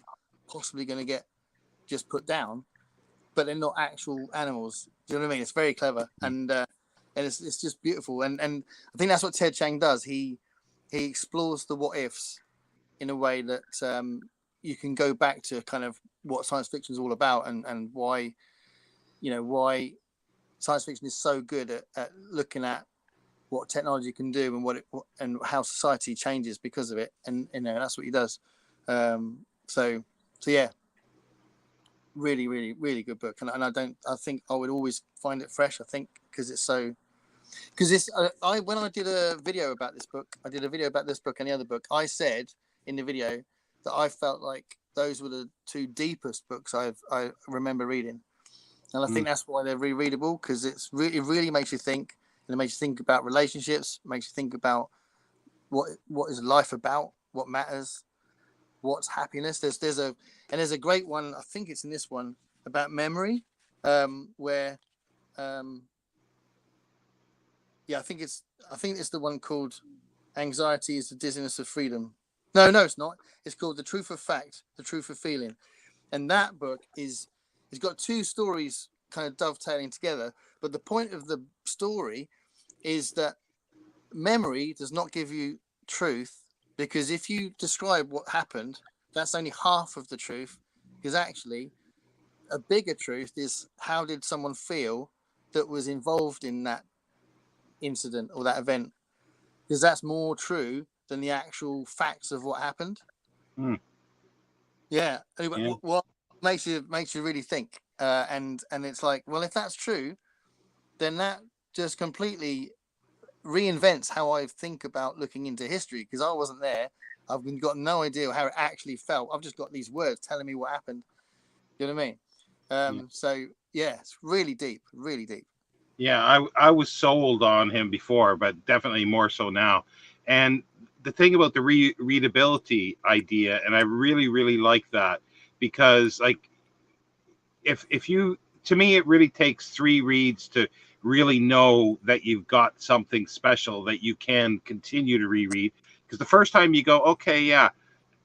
possibly going to get just put down, but they're not actual animals. Do you know what I mean? It's very clever, and it's just beautiful. And I think that's what Ted Chiang does. He explores the what ifs in a way that you can go back to kind of what science fiction is all about, and why, you know, why science fiction is so good at looking at what technology can do and how society changes because of it. And you know, that's what he does. So yeah, really, really, really good book. And I think I would always find it fresh. I think because when I did a video about this book, and the other book, I said in the video that I felt like those were the two deepest books I remember reading. And I think that's why they're rereadable, because it really makes you think, and it makes you think about relationships, makes you think about what is life about, what matters, what's happiness. There's a great one, I think it's in this one, about memory, where I think it's the one called Anxiety is the Dizziness of Freedom. No, it's not. It's called The Truth of Fact, The Truth of Feeling. And that book it's got two stories kind of dovetailing together. But the point of the story is that memory does not give you truth, because if you describe what happened, that's only half of the truth. Because actually, a bigger truth is, how did someone feel that was involved in that incident or that event? Because that's more true than the actual facts of what happened. Yeah. Anyway, Yeah. what makes you really think? And it's like, well, if that's true, then that just completely reinvents how I think about looking into history, because I wasn't there. I've got no idea how it actually felt. I've just got these words telling me what happened. You know what I mean? So yeah, it's really deep, really deep. Yeah, I was sold on him before, but definitely more so now. And the thing about the readability idea, and I really, really like that, because like if you, to me, it really takes 3 reads to really know that you've got something special that you can continue to reread. Because the first time you go, okay, yeah,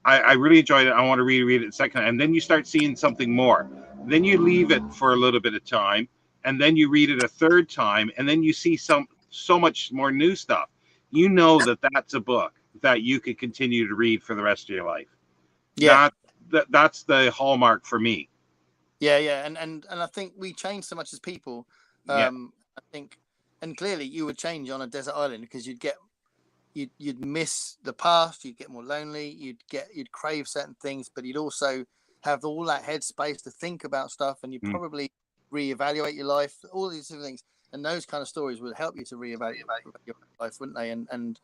I really enjoyed it, I want to reread it the second time, and then you start seeing something more. Then you leave it for a little bit of time, and then you read it a third time, and then you see so much more new stuff. You know that that's a book that you could continue to read for the rest of your life. Yeah. That's the hallmark for me. Yeah. And I think we change so much as people. Yeah. I think, and clearly you would change on a desert island, because you'd miss the past, you'd get more lonely, you'd crave certain things, but you'd also have all that headspace to think about stuff, and you'd probably reevaluate your life, all these different things. And those kind of stories would help you to reevaluate your life, wouldn't they? And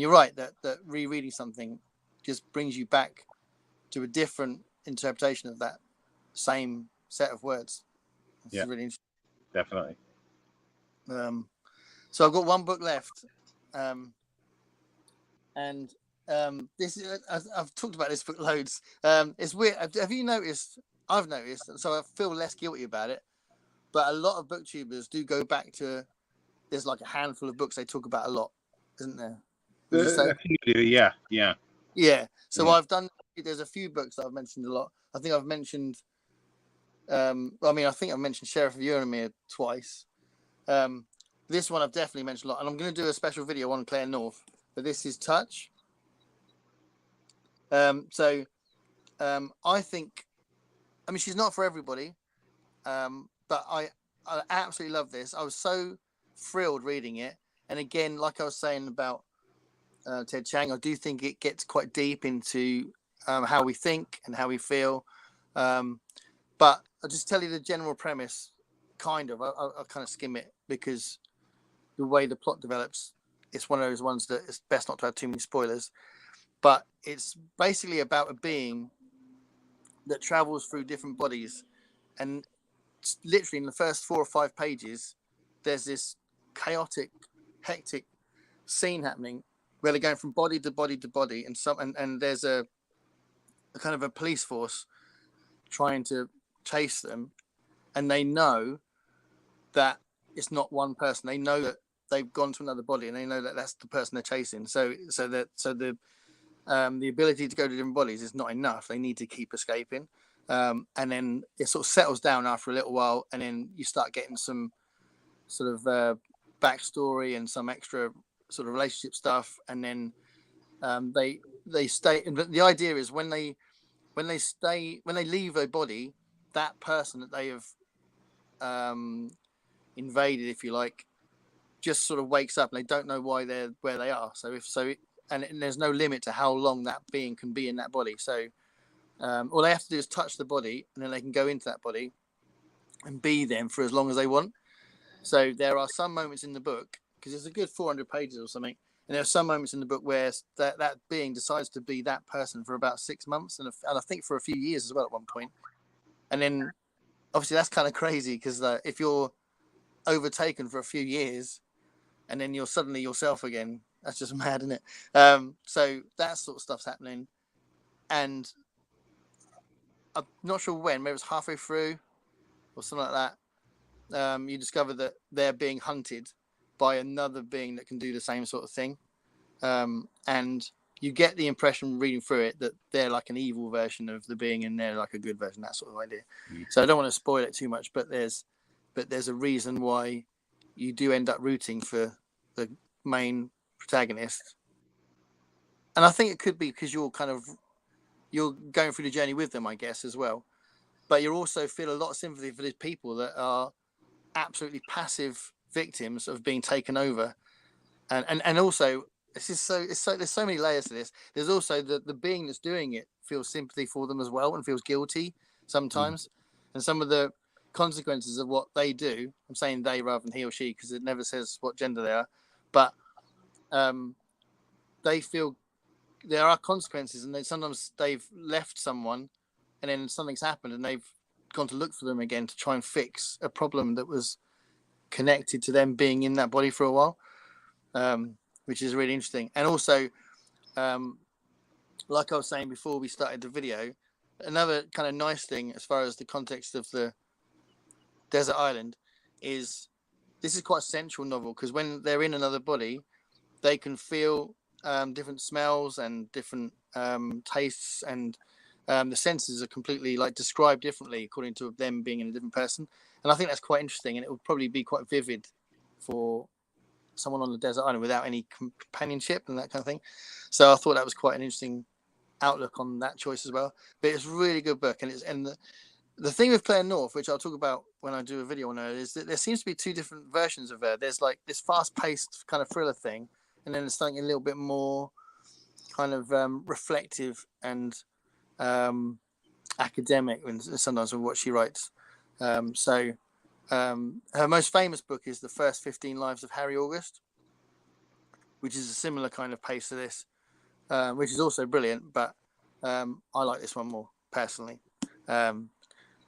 you're right that rereading something just brings you back to a different interpretation of that same set of words. It's really interesting. Definitely. So I've got one book left, and this is, I've talked about this book loads. It's weird. Have you noticed? I've noticed, so I feel less guilty about it. But a lot of booktubers do go back to. There's like a handful of books they talk about a lot, isn't there? Would you say? Yeah. Yeah. So I've done. There's a few books that I've mentioned a lot. I think I've mentioned. I think I've mentioned Sheriff of Uremere twice. This one I've definitely mentioned a lot, and I'm going to do a special video on Claire North. But this is Touch. I think. I mean, she's not for everybody. but I absolutely love this. I was so thrilled reading it. And again, like I was saying about Ted Chiang, I do think it gets quite deep into how we think and how we feel. But I'll just tell you the general premise, kind of. I'll kind of skim it because the way the plot develops, it's one of those ones that it's best not to have too many spoilers. But it's basically about a being that travels through different bodies. And literally in the first 4 or 5 pages, there's this chaotic, hectic scene happening where they're going from body to body to body. And there's a kind of a police force trying to chase them. And they know that it's not one person. They know that they've gone to another body, and they know that that's the person they're chasing. So the ability to go to different bodies is not enough. They need to keep escaping, and then it sort of settles down after a little while, and then you start getting some sort of backstory and some extra sort of relationship stuff, and then they stay. But the idea is when they leave a body, that person that they have invaded, if you like, just sort of wakes up and they don't know why they're where they are. And there's no limit to how long that being can be in that body. So all they have to do is touch the body, and then they can go into that body and be them for as long as they want. So there are some moments in the book, because it's a good 400 pages or something, and there are some moments in the book where that being decides to be that person for about 6 months, and I think for a few years as well at one point. And then obviously that's kind of crazy, because if you're overtaken for a few years and then you're suddenly yourself again, that's just mad, isn't it? So that sort of stuff's happening, and I'm not sure when, maybe it's halfway through or something like that, you discover that they're being hunted by another being that can do the same sort of thing, and you get the impression reading through it that they're like an evil version of the being and they're like a good version, that sort of idea. So I don't want to spoil it too much, but there's a reason why you do end up rooting for the main protagonist. And I think it could be because you're going through the journey with them, I guess, as well. But you also feel a lot of sympathy for these people that are absolutely passive victims of being taken over. And also, there's so many layers to this. There's also the being that's doing it feels sympathy for them as well and feels guilty sometimes. And some of the consequences of what they do, I'm saying they rather than he or she, because it never says what gender they are, but they feel there are consequences, and then sometimes they've left someone and then something's happened and they've gone to look for them again to try and fix a problem that was connected to them being in that body for a while, which is really interesting. And also, like I was saying before we started the video, another kind of nice thing as far as the context of the desert island is this is quite a sensual novel, because when they're in another body, they can feel different smells and different tastes, and the senses are completely like described differently according to them being in a different person. And I think that's quite interesting, and it would probably be quite vivid for someone on the desert island without any companionship and that kind of thing. So I thought that was quite an interesting outlook on that choice as well. But it's a really good book, and the thing with Claire North, which I'll talk about when I do a video on her, is that there seems to be 2 different versions of her. There's like this fast-paced kind of thriller thing, and then there's something a little bit more kind of reflective and academic, and sometimes with what she writes. So her most famous book is The First 15 Lives of Harry August, which is a similar kind of pace to this, which is also brilliant, but I like this one more personally.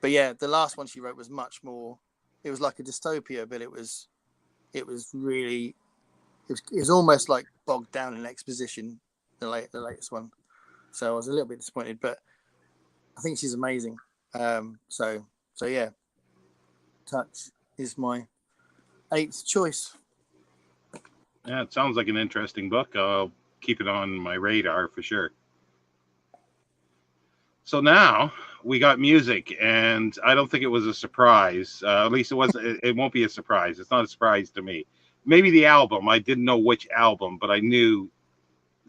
But yeah, the last one she wrote was much more, it was like a dystopia, but it was really, it was almost like bogged down in exposition, the latest one. So I was a little bit disappointed, but I think she's amazing. So yeah, Touch is my 8th choice. Yeah, it sounds like an interesting book. I'll keep it on my radar for sure. So now we got music, and I don't think it was a surprise. At least it wasn't. It won't be a surprise. It's not a surprise to me. Maybe the album. I didn't know which album, but I knew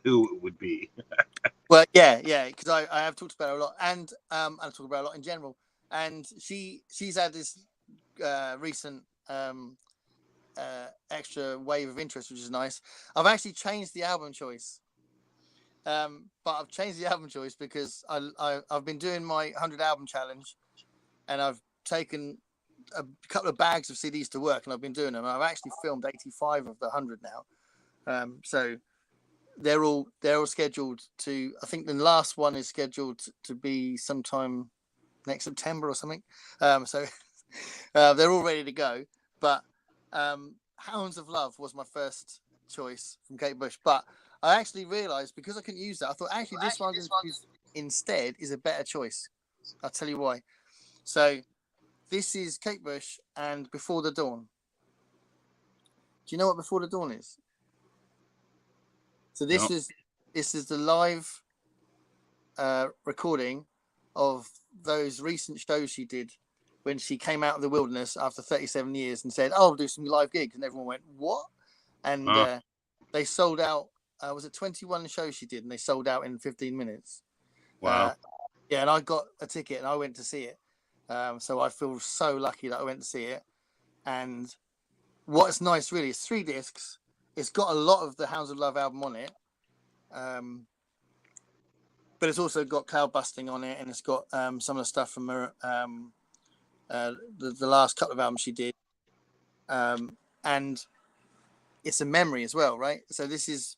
who it would be. Well, yeah, because I have talked about her a lot, and I talk about her a lot in general. And she's had this recent extra wave of interest, which is nice. I've actually changed the album choice. But I've changed the album choice because I've been doing my 100 album challenge, and I've taken a couple of bags of CDs to work, and I've been doing them. And I've actually filmed 85 of the 100 now. So they're all scheduled to. I think the last one is scheduled to be sometime next September or something. So they're all ready to go. But Hounds of Love was my first choice from Kate Bush, but I actually realised, because I couldn't use that, I thought actually this one instead is a better choice. I'll tell you why. So this is Kate Bush and Before the Dawn. Do you know what Before the Dawn is? So this is the live recording of those recent shows she did when she came out of the wilderness after 37 years and said, "Oh, I'll do some live gigs," and everyone went, "What?" And they sold out. Was it 21 shows she did, and they sold out in 15 minutes. Wow. Yeah, and I got a ticket and I went to see it. So I feel so lucky that I went to see it. And what's nice, really, is 3 discs. It's got a lot of the Hounds of Love album on it. But it's also got Cloud Busting on it, and it's got some of the stuff from her, the last couple of albums she did. And it's a memory as well, right? So this is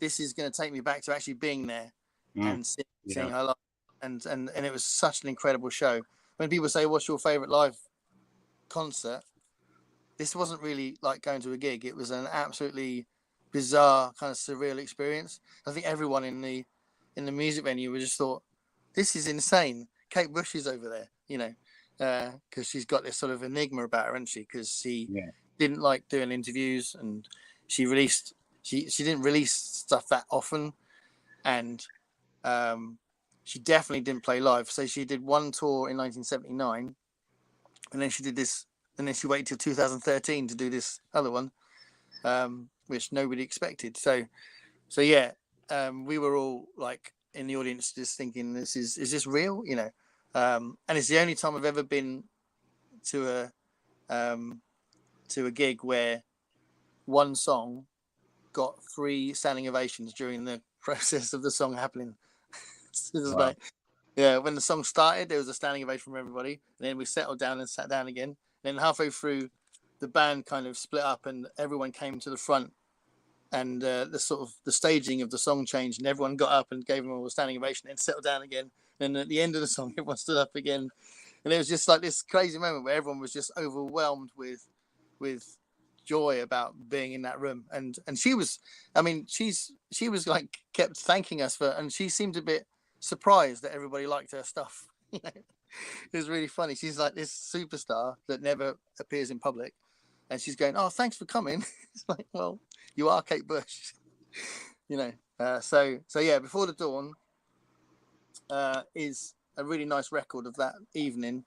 going to take me back to actually being there and seeing her live. And it was such an incredible show. When people say, "What's your favorite live concert?" This wasn't really like going to a gig. It was an absolutely bizarre, kind of surreal experience. I think everyone in the music venue just thought, "This is insane. Kate Bush is over there," you know, because she's got this sort of enigma about her, hasn't she? Because she didn't like doing interviews, and she didn't release stuff that often, and she definitely didn't play live. So she did one tour in 1979, and then she did this, and then she waited till 2013 to do this other one, which nobody expected. So yeah, we were all like in the audience just thinking, is this real? You know, and it's the only time I've ever been to a gig where one song got 3 standing ovations during the process of the song happening. It was like, when the song started, there was a standing ovation from everybody, and then we settled down and sat down again. And then halfway through, the band kind of split up, and everyone came to the front, and the staging of the song changed, and everyone got up and gave them all a standing ovation, and settled down again. And at the end of the song, everyone stood up again, and it was just like this crazy moment where everyone was just overwhelmed with joy about being in that room. And she was, I mean, she was like kept thanking us for, and she seemed a bit surprised that everybody liked her stuff. It was really funny. She's like this superstar that never appears in public, and she's going, "Oh, thanks for coming." It's like, well, you are Kate Bush, you know. So yeah, Before the Dawn is a really nice record of that evening,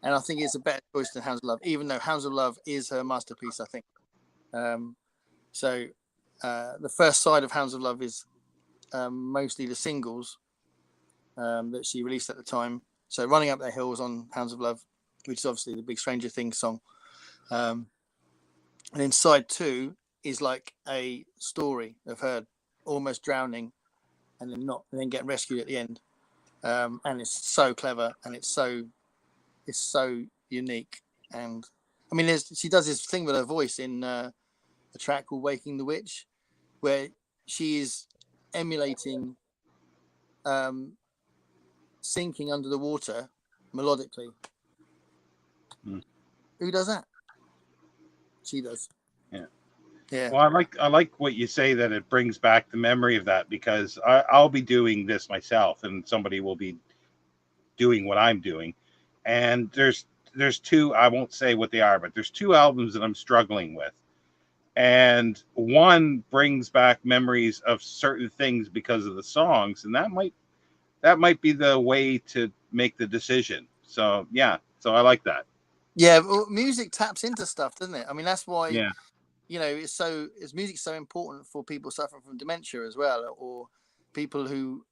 and I think it's a better choice than Hounds of Love, even though Hounds of Love is her masterpiece, I think. So the first side of Hounds of Love is mostly the singles that she released at the time. So Running Up That Hill was on Hounds of Love, which is obviously the big Stranger Things song. And then side 2 is like a story of her almost drowning and then getting rescued at the end. And it's so clever, and it's so unique. And I mean, she does this thing with her voice in a track called Waking the Witch, where she is emulating sinking under the water melodically. Who does that? She does. Yeah. Well, I like what you say, that it brings back the memory of that, because I'll be doing this myself, and somebody will be doing what I'm doing. And there's 2, I won't say what they are, but there's 2 albums that I'm struggling with. And one brings back memories of certain things because of the songs, and that might be the way to make the decision. So yeah, so I like that. Yeah, well, music taps into stuff, doesn't it? I mean, that's why you know, music's so important for people suffering from dementia as well, or people who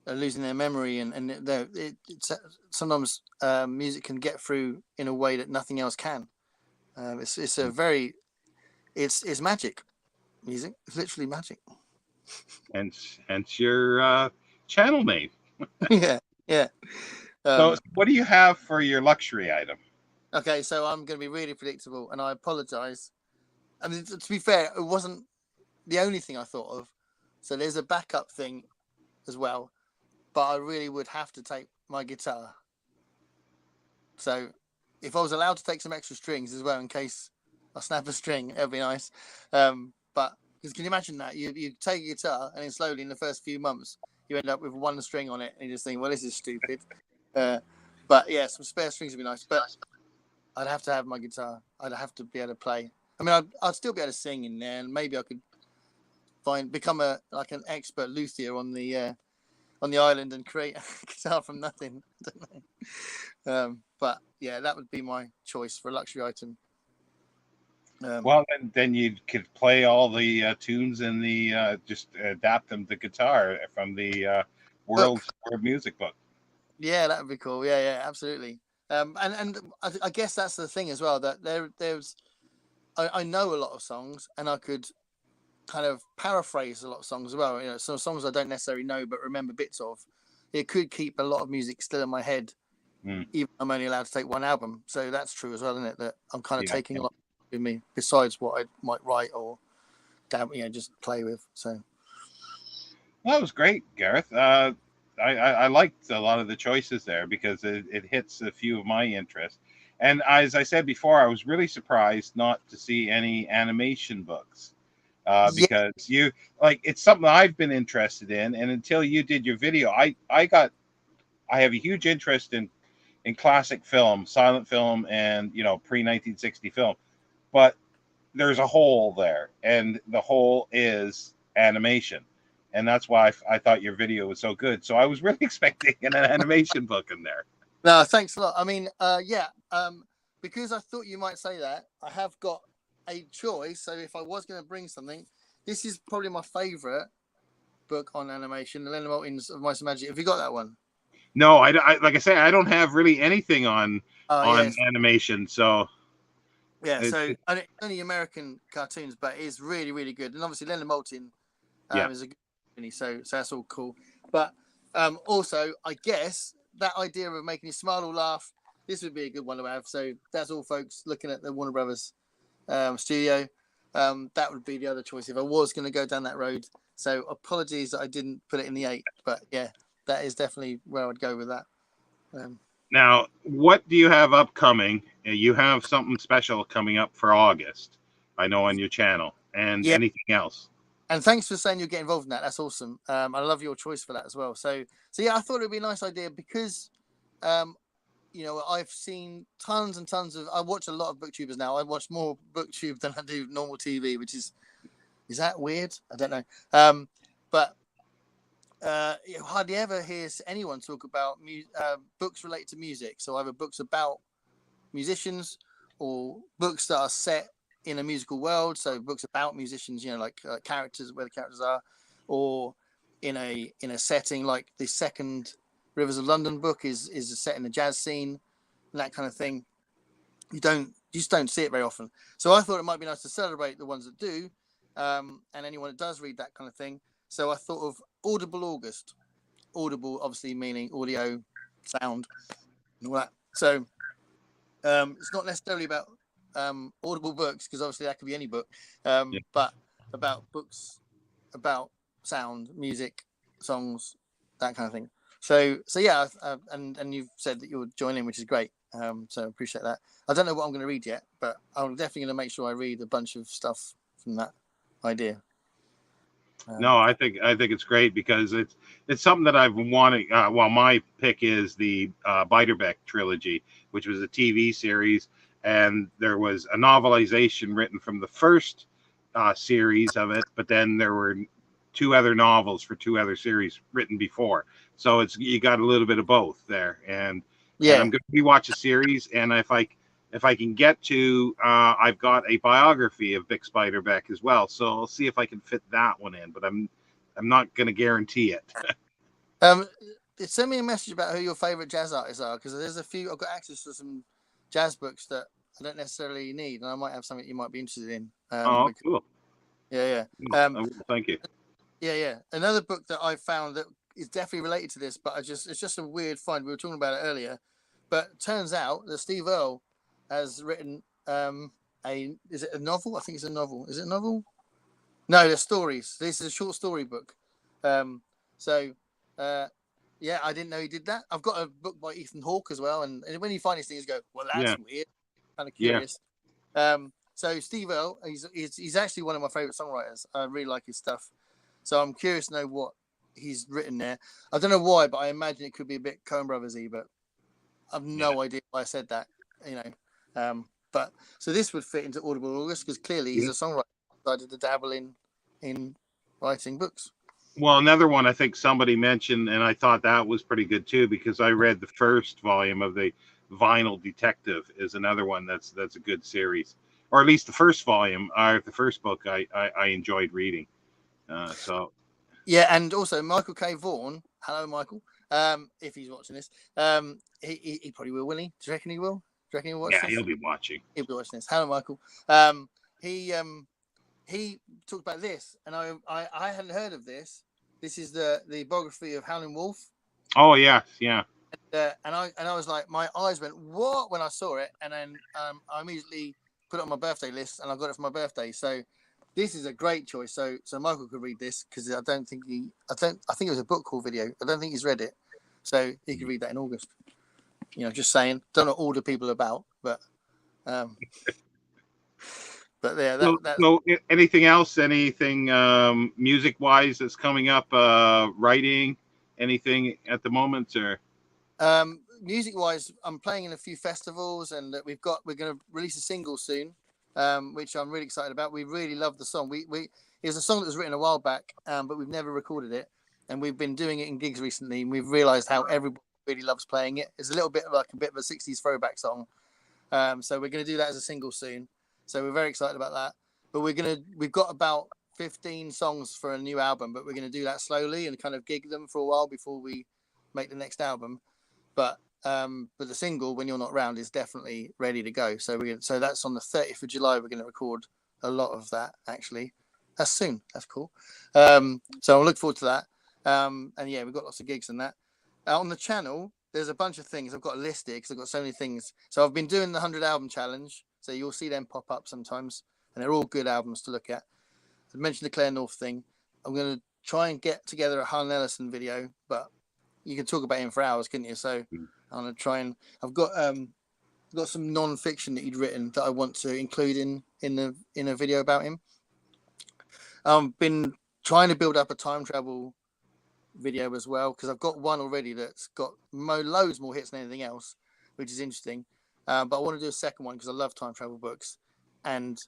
are losing their memory, and it's sometimes music can get through in a way that nothing else can. It's a very it's magic. Music, it's literally magic. Hence your channel name. Yeah, yeah. So, what do you have for your luxury item? Okay, so I'm going to be really predictable, and I apologize. I mean, to be fair, it wasn't the only thing I thought of. So there's a backup thing as well, but I really would have to take my guitar. So if I was allowed to take some extra strings as well, in case I snap a string, it'd be nice. But because can you imagine that you take a guitar and then slowly in the first few months you end up with one string on it and you just think, well, this is stupid. But yeah, some spare strings would be nice. But I'd have to have my guitar. I'd have to be able to play. I mean, I'd still be able to sing in there, and maybe I could become an expert luthier on the island and create a guitar from nothing. I don't know. But yeah, that would be my choice for a luxury item. Well, then you could play all the tunes in the just adapt them to guitar from the world music book. Yeah, that would be cool. Yeah, absolutely. And I guess that's the thing as well, that there's I know a lot of songs, and I could kind of paraphrase a lot of songs as well. You know, some songs I don't necessarily know but remember bits of. It could keep a lot of music still in my head, even I'm only allowed to take one album. So that's true as well, isn't it? That I'm kind of taking a lot with me besides what I might write or just play with. So that was great, Gareth. I liked a lot of the choices there because it hits a few of my interests. And as I said before, I was really surprised not to see any animation books because it's something I've been interested in. And until you did your video, I have a huge interest in classic film, silent film, and pre-1960 film. But there's a hole there, and the hole is animation. And that's why I thought your video was so good. So I was really expecting an animation book in there. No, thanks a lot. I mean, because I thought you might say that, I have got a choice. So if I was going to bring something, this is probably my favorite book on animation, Leonard Maltin's Of Mice and Magic. Have you got that one? No, I like I say, I don't have really anything on animation. So so it's only American cartoons, but it's really, really good. And obviously Leonard Maltin is a good company, so that's all cool. But also, I guess that idea of making you smile or laugh, this would be a good one to have. So that's all, folks, looking at the Warner Brothers studio. That would be the other choice if I was going to go down that road. So apologies that I didn't put it in the 8, but yeah, that is definitely where I'd go with that. Now, what do you have upcoming? You have something special coming up for August, I know, on your channel, and anything else. And thanks for saying you'll get involved in that. That's awesome. I love your choice for that as well. So yeah, I thought it would be a nice idea because, I've seen tons and tons of. I watch a lot of booktubers now. I watch more booktube than I do normal TV, which is that weird? I don't know. But you hardly ever hear anyone talk about books related to music. So either books about musicians or books that are set in a musical world, so books about musicians, like characters, where the characters are, or in a setting like the second Rivers of London book is set in the jazz scene, and that kind of thing. You just don't see it very often. So I thought it might be nice to celebrate the ones that do, and anyone that does read that kind of thing. So I thought of Audible August. Audible, obviously meaning audio, sound, and all that. So it's not necessarily about Audible books, because obviously that could be any book, but about books about sound, music, songs, that kind of thing. So yeah, and you've said that you'll join in, which is great. So I appreciate that. I don't know what I'm going to read yet, but I'm definitely going to make sure I read a bunch of stuff from that idea. No, I think it's great because it's something that I've wanted. My pick is the Beiderbecke trilogy, which was a TV series, and there was a novelization written from the first series of it, but then there were 2 other novels for 2 other series written before. So you got a little bit of both there, and I'm going to rewatch a series, and if I can get to, I've got a biography of Bix Beiderbecke as well, so I'll see if I can fit that one in. But I'm not going to guarantee it. Um, Send me a message about who your favorite jazz artists are, because there's a few. I've got access to some jazz books that I don't necessarily need, and I might have something you might be interested in. Oh, cool. Yeah. Thank you. Yeah. Another book that I found that is definitely related to this, but it's just a weird find. We were talking about it earlier, but turns out that Steve Earle has written is it a novel? I think it's a novel. Is it a novel? No, they're stories. This is a short story book. Yeah, I didn't know he did that. I've got a book by Ethan Hawke as well, and when you find these things, you go, well, that's weird. Kind of curious. So Steve Earle, he's actually one of my favorite songwriters. I really like his stuff. So I'm curious to know what he's written there. I don't know why, but I imagine it could be a bit Coen Brothers-y, but I've no idea why I said that. But so this would fit into Audible August because clearly he's a songwriter. Decided to dabble in writing books. Well, another one I think somebody mentioned, and I thought that was pretty good too, because I read the first volume of the Vinyl Detective is another one that's a good series, or at least the first volume, or the first book I enjoyed reading. Yeah, and also Michael K. Vaughan. Hello, Michael. If he's watching this, he probably will he? Do you reckon he will? Do you reckon he'll watch this? Yeah, he'll be watching. He'll be watching this. Hello, Michael. He talked about this, and I hadn't heard of this. This is the biography of Howlin' Wolf. Oh yeah. And I was like, my eyes went what when I saw it, and then I immediately put it on my birthday list, and I got it for my birthday. So this is a great choice. So Michael could read this because I think it was a book haul video. I don't think he's read it, so he could read that in August. Just saying. Don't know all the people about, but. But yeah, so anything else? Anything music wise that's coming up? Writing anything at the moment, or? Music wise, I'm playing in a few festivals, and we're going to release a single soon, which I'm really excited about. We really love the song. It was a song that was written a while back, but we've never recorded it, and we've been doing it in gigs recently, and we've realized how everybody really loves playing it. It's a little bit like a bit of a 60s throwback song. So we're going to do that as a single soon. So we're very excited about that. But we've got about 15 songs for a new album, but we're going to do that slowly and kind of gig them for a while before we make the next album. But the single, When You're Not Round, is definitely ready to go. So that's on the 30th of July. We're going to record a lot of that, actually. That's soon. That's cool. So I'll look forward to that. And yeah, we've got lots of gigs and that. On the channel, there's a bunch of things. I've got listed because I've got so many things. So I've been doing the 100 album challenge. So you'll see them pop up sometimes. And they're all good albums to look at. I mentioned the Claire North thing. I'm going to try and get together a Harlan Ellison video, but you can talk about him for hours, couldn't you? So I'm going to try and I've got some non-fiction that he'd written that I want to include in a video about him. I've been trying to build up a time travel video as well, because I've got one already that's got loads more hits than anything else, which is interesting. But I want to do a second one because I love time travel books. And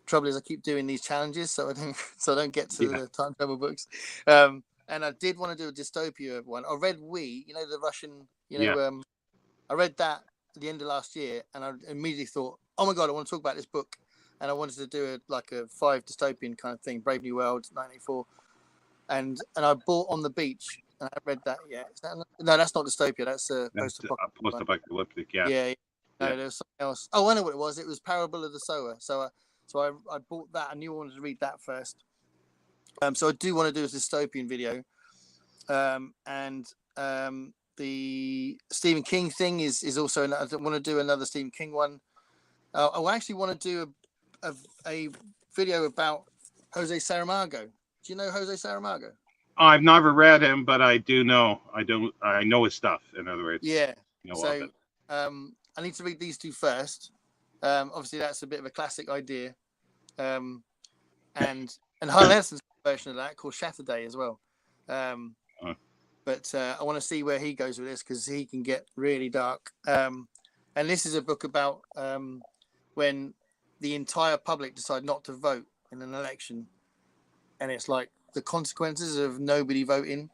trouble is I keep doing these challenges so I don't get to the time travel books. And I did want to do a dystopia one. I read the Russian, I read that at the end of last year, and I immediately thought, oh my God, I want to talk about this book. And I wanted to do a 5 dystopian kind of thing, Brave New World, 1984. And I bought On the Beach, and I read that. Yeah, no, that's not dystopia. That's post-apocalyptic. Yeah. No, there's something else. Oh, I know what it was. It was Parable of the Sower. So I bought that. I knew I wanted to read that first. So I do want to do a dystopian video. And the Stephen King thing is also. I want to do another Stephen King one. I actually want to do a video about Jose Saramago. Do you know Jose Saramago? I've never read him, but I do know. I know his stuff. In other words, yeah. So I need to read these two first. Obviously, that's a bit of a classic idea. And Harlan Ellison's version of that called Shatterday as well. But I want to see where he goes with this because he can get really dark. And this is a book about when the entire public decide not to vote in an election. And it's like the consequences of nobody voting,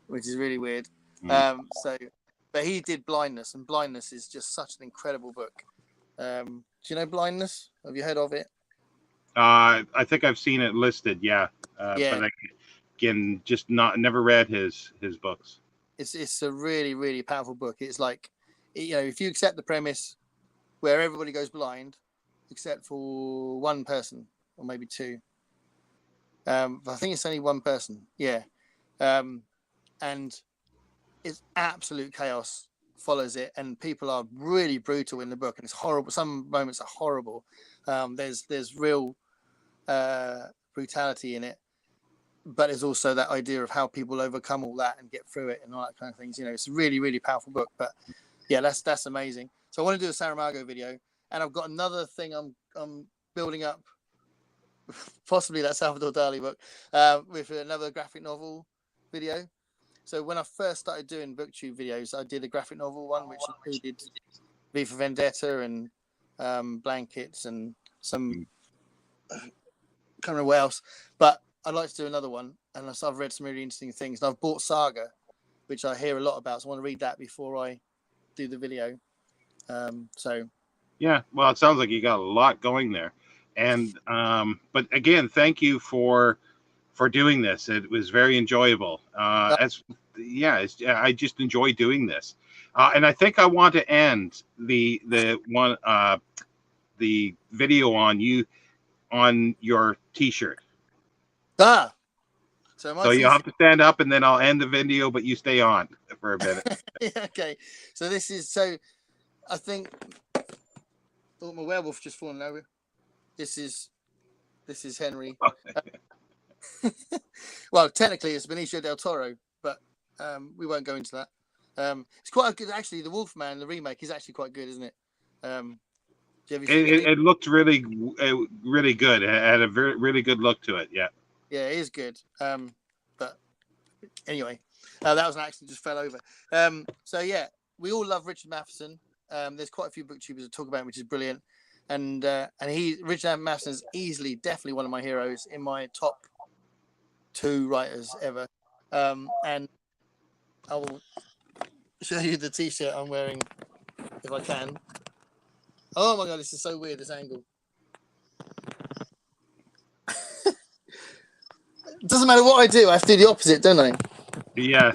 which is really weird. But he did Blindness, and Blindness is just such an incredible book. Do you know Blindness? Have you heard of it? I think I've seen it listed. Yeah. But and just never read his books. It's a really, really powerful book. It's like, you know, if you accept the premise where everybody goes blind, except for one person or maybe two. I think it's only one person. Yeah. And it's absolute chaos follows it, and people are really brutal in the book, and it's horrible. Some moments are horrible. There's real brutality in it, but there's also that idea of how people overcome all that and get through it and all that kind of things. You know, it's a really, really powerful book. But yeah, that's amazing. So I want to do a Saramago video, and I've got another thing I'm building up, possibly that Salvador Dali book, with another graphic novel video. So when I first started doing booktube videos, I did a graphic novel one, which included V for Vendetta and Blankets and some, I can't remember what else, but I'd like to do another one. And I've read some really interesting things. And I've bought Saga, which I hear a lot about. So I want to read that before I do the video. Yeah, well, it sounds like you got a lot going there. And but again, thank you for doing this. It was very enjoyable. I just enjoy doing this. And I think I want to end the video on your t-shirt. So you'll have to stand up, and then I'll end the video, but you stay on for a minute. Okay. So I think, oh, my werewolf just fallen over. This is Henry. Well, technically it's Benicio del Toro, but we won't go into that. It's quite good, actually. The Wolfman, the remake, is actually quite good, isn't it? It looked really, really good. It had a really good look to it. Yeah. Yeah, it is good. But anyway, that was an accident, just fell over. So yeah, we all love Richard Matheson. There's quite a few booktubers that talk about him, which is brilliant. And Richard Matheson is definitely one of my heroes, in my top 2 writers ever. And I will show you the t-shirt I'm wearing if I can. Oh my god, this is so weird, this angle. It doesn't matter what I do, I have to do the opposite, don't I? Yeah.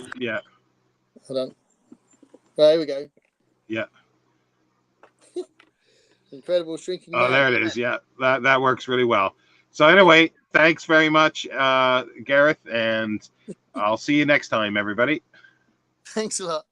Hold on. Right, here we go. Yeah. Incredible shrinking. Oh, there it is. Yeah, that works really well. So anyway, thanks very much, Gareth, and I'll see you next time, everybody. Thanks a lot.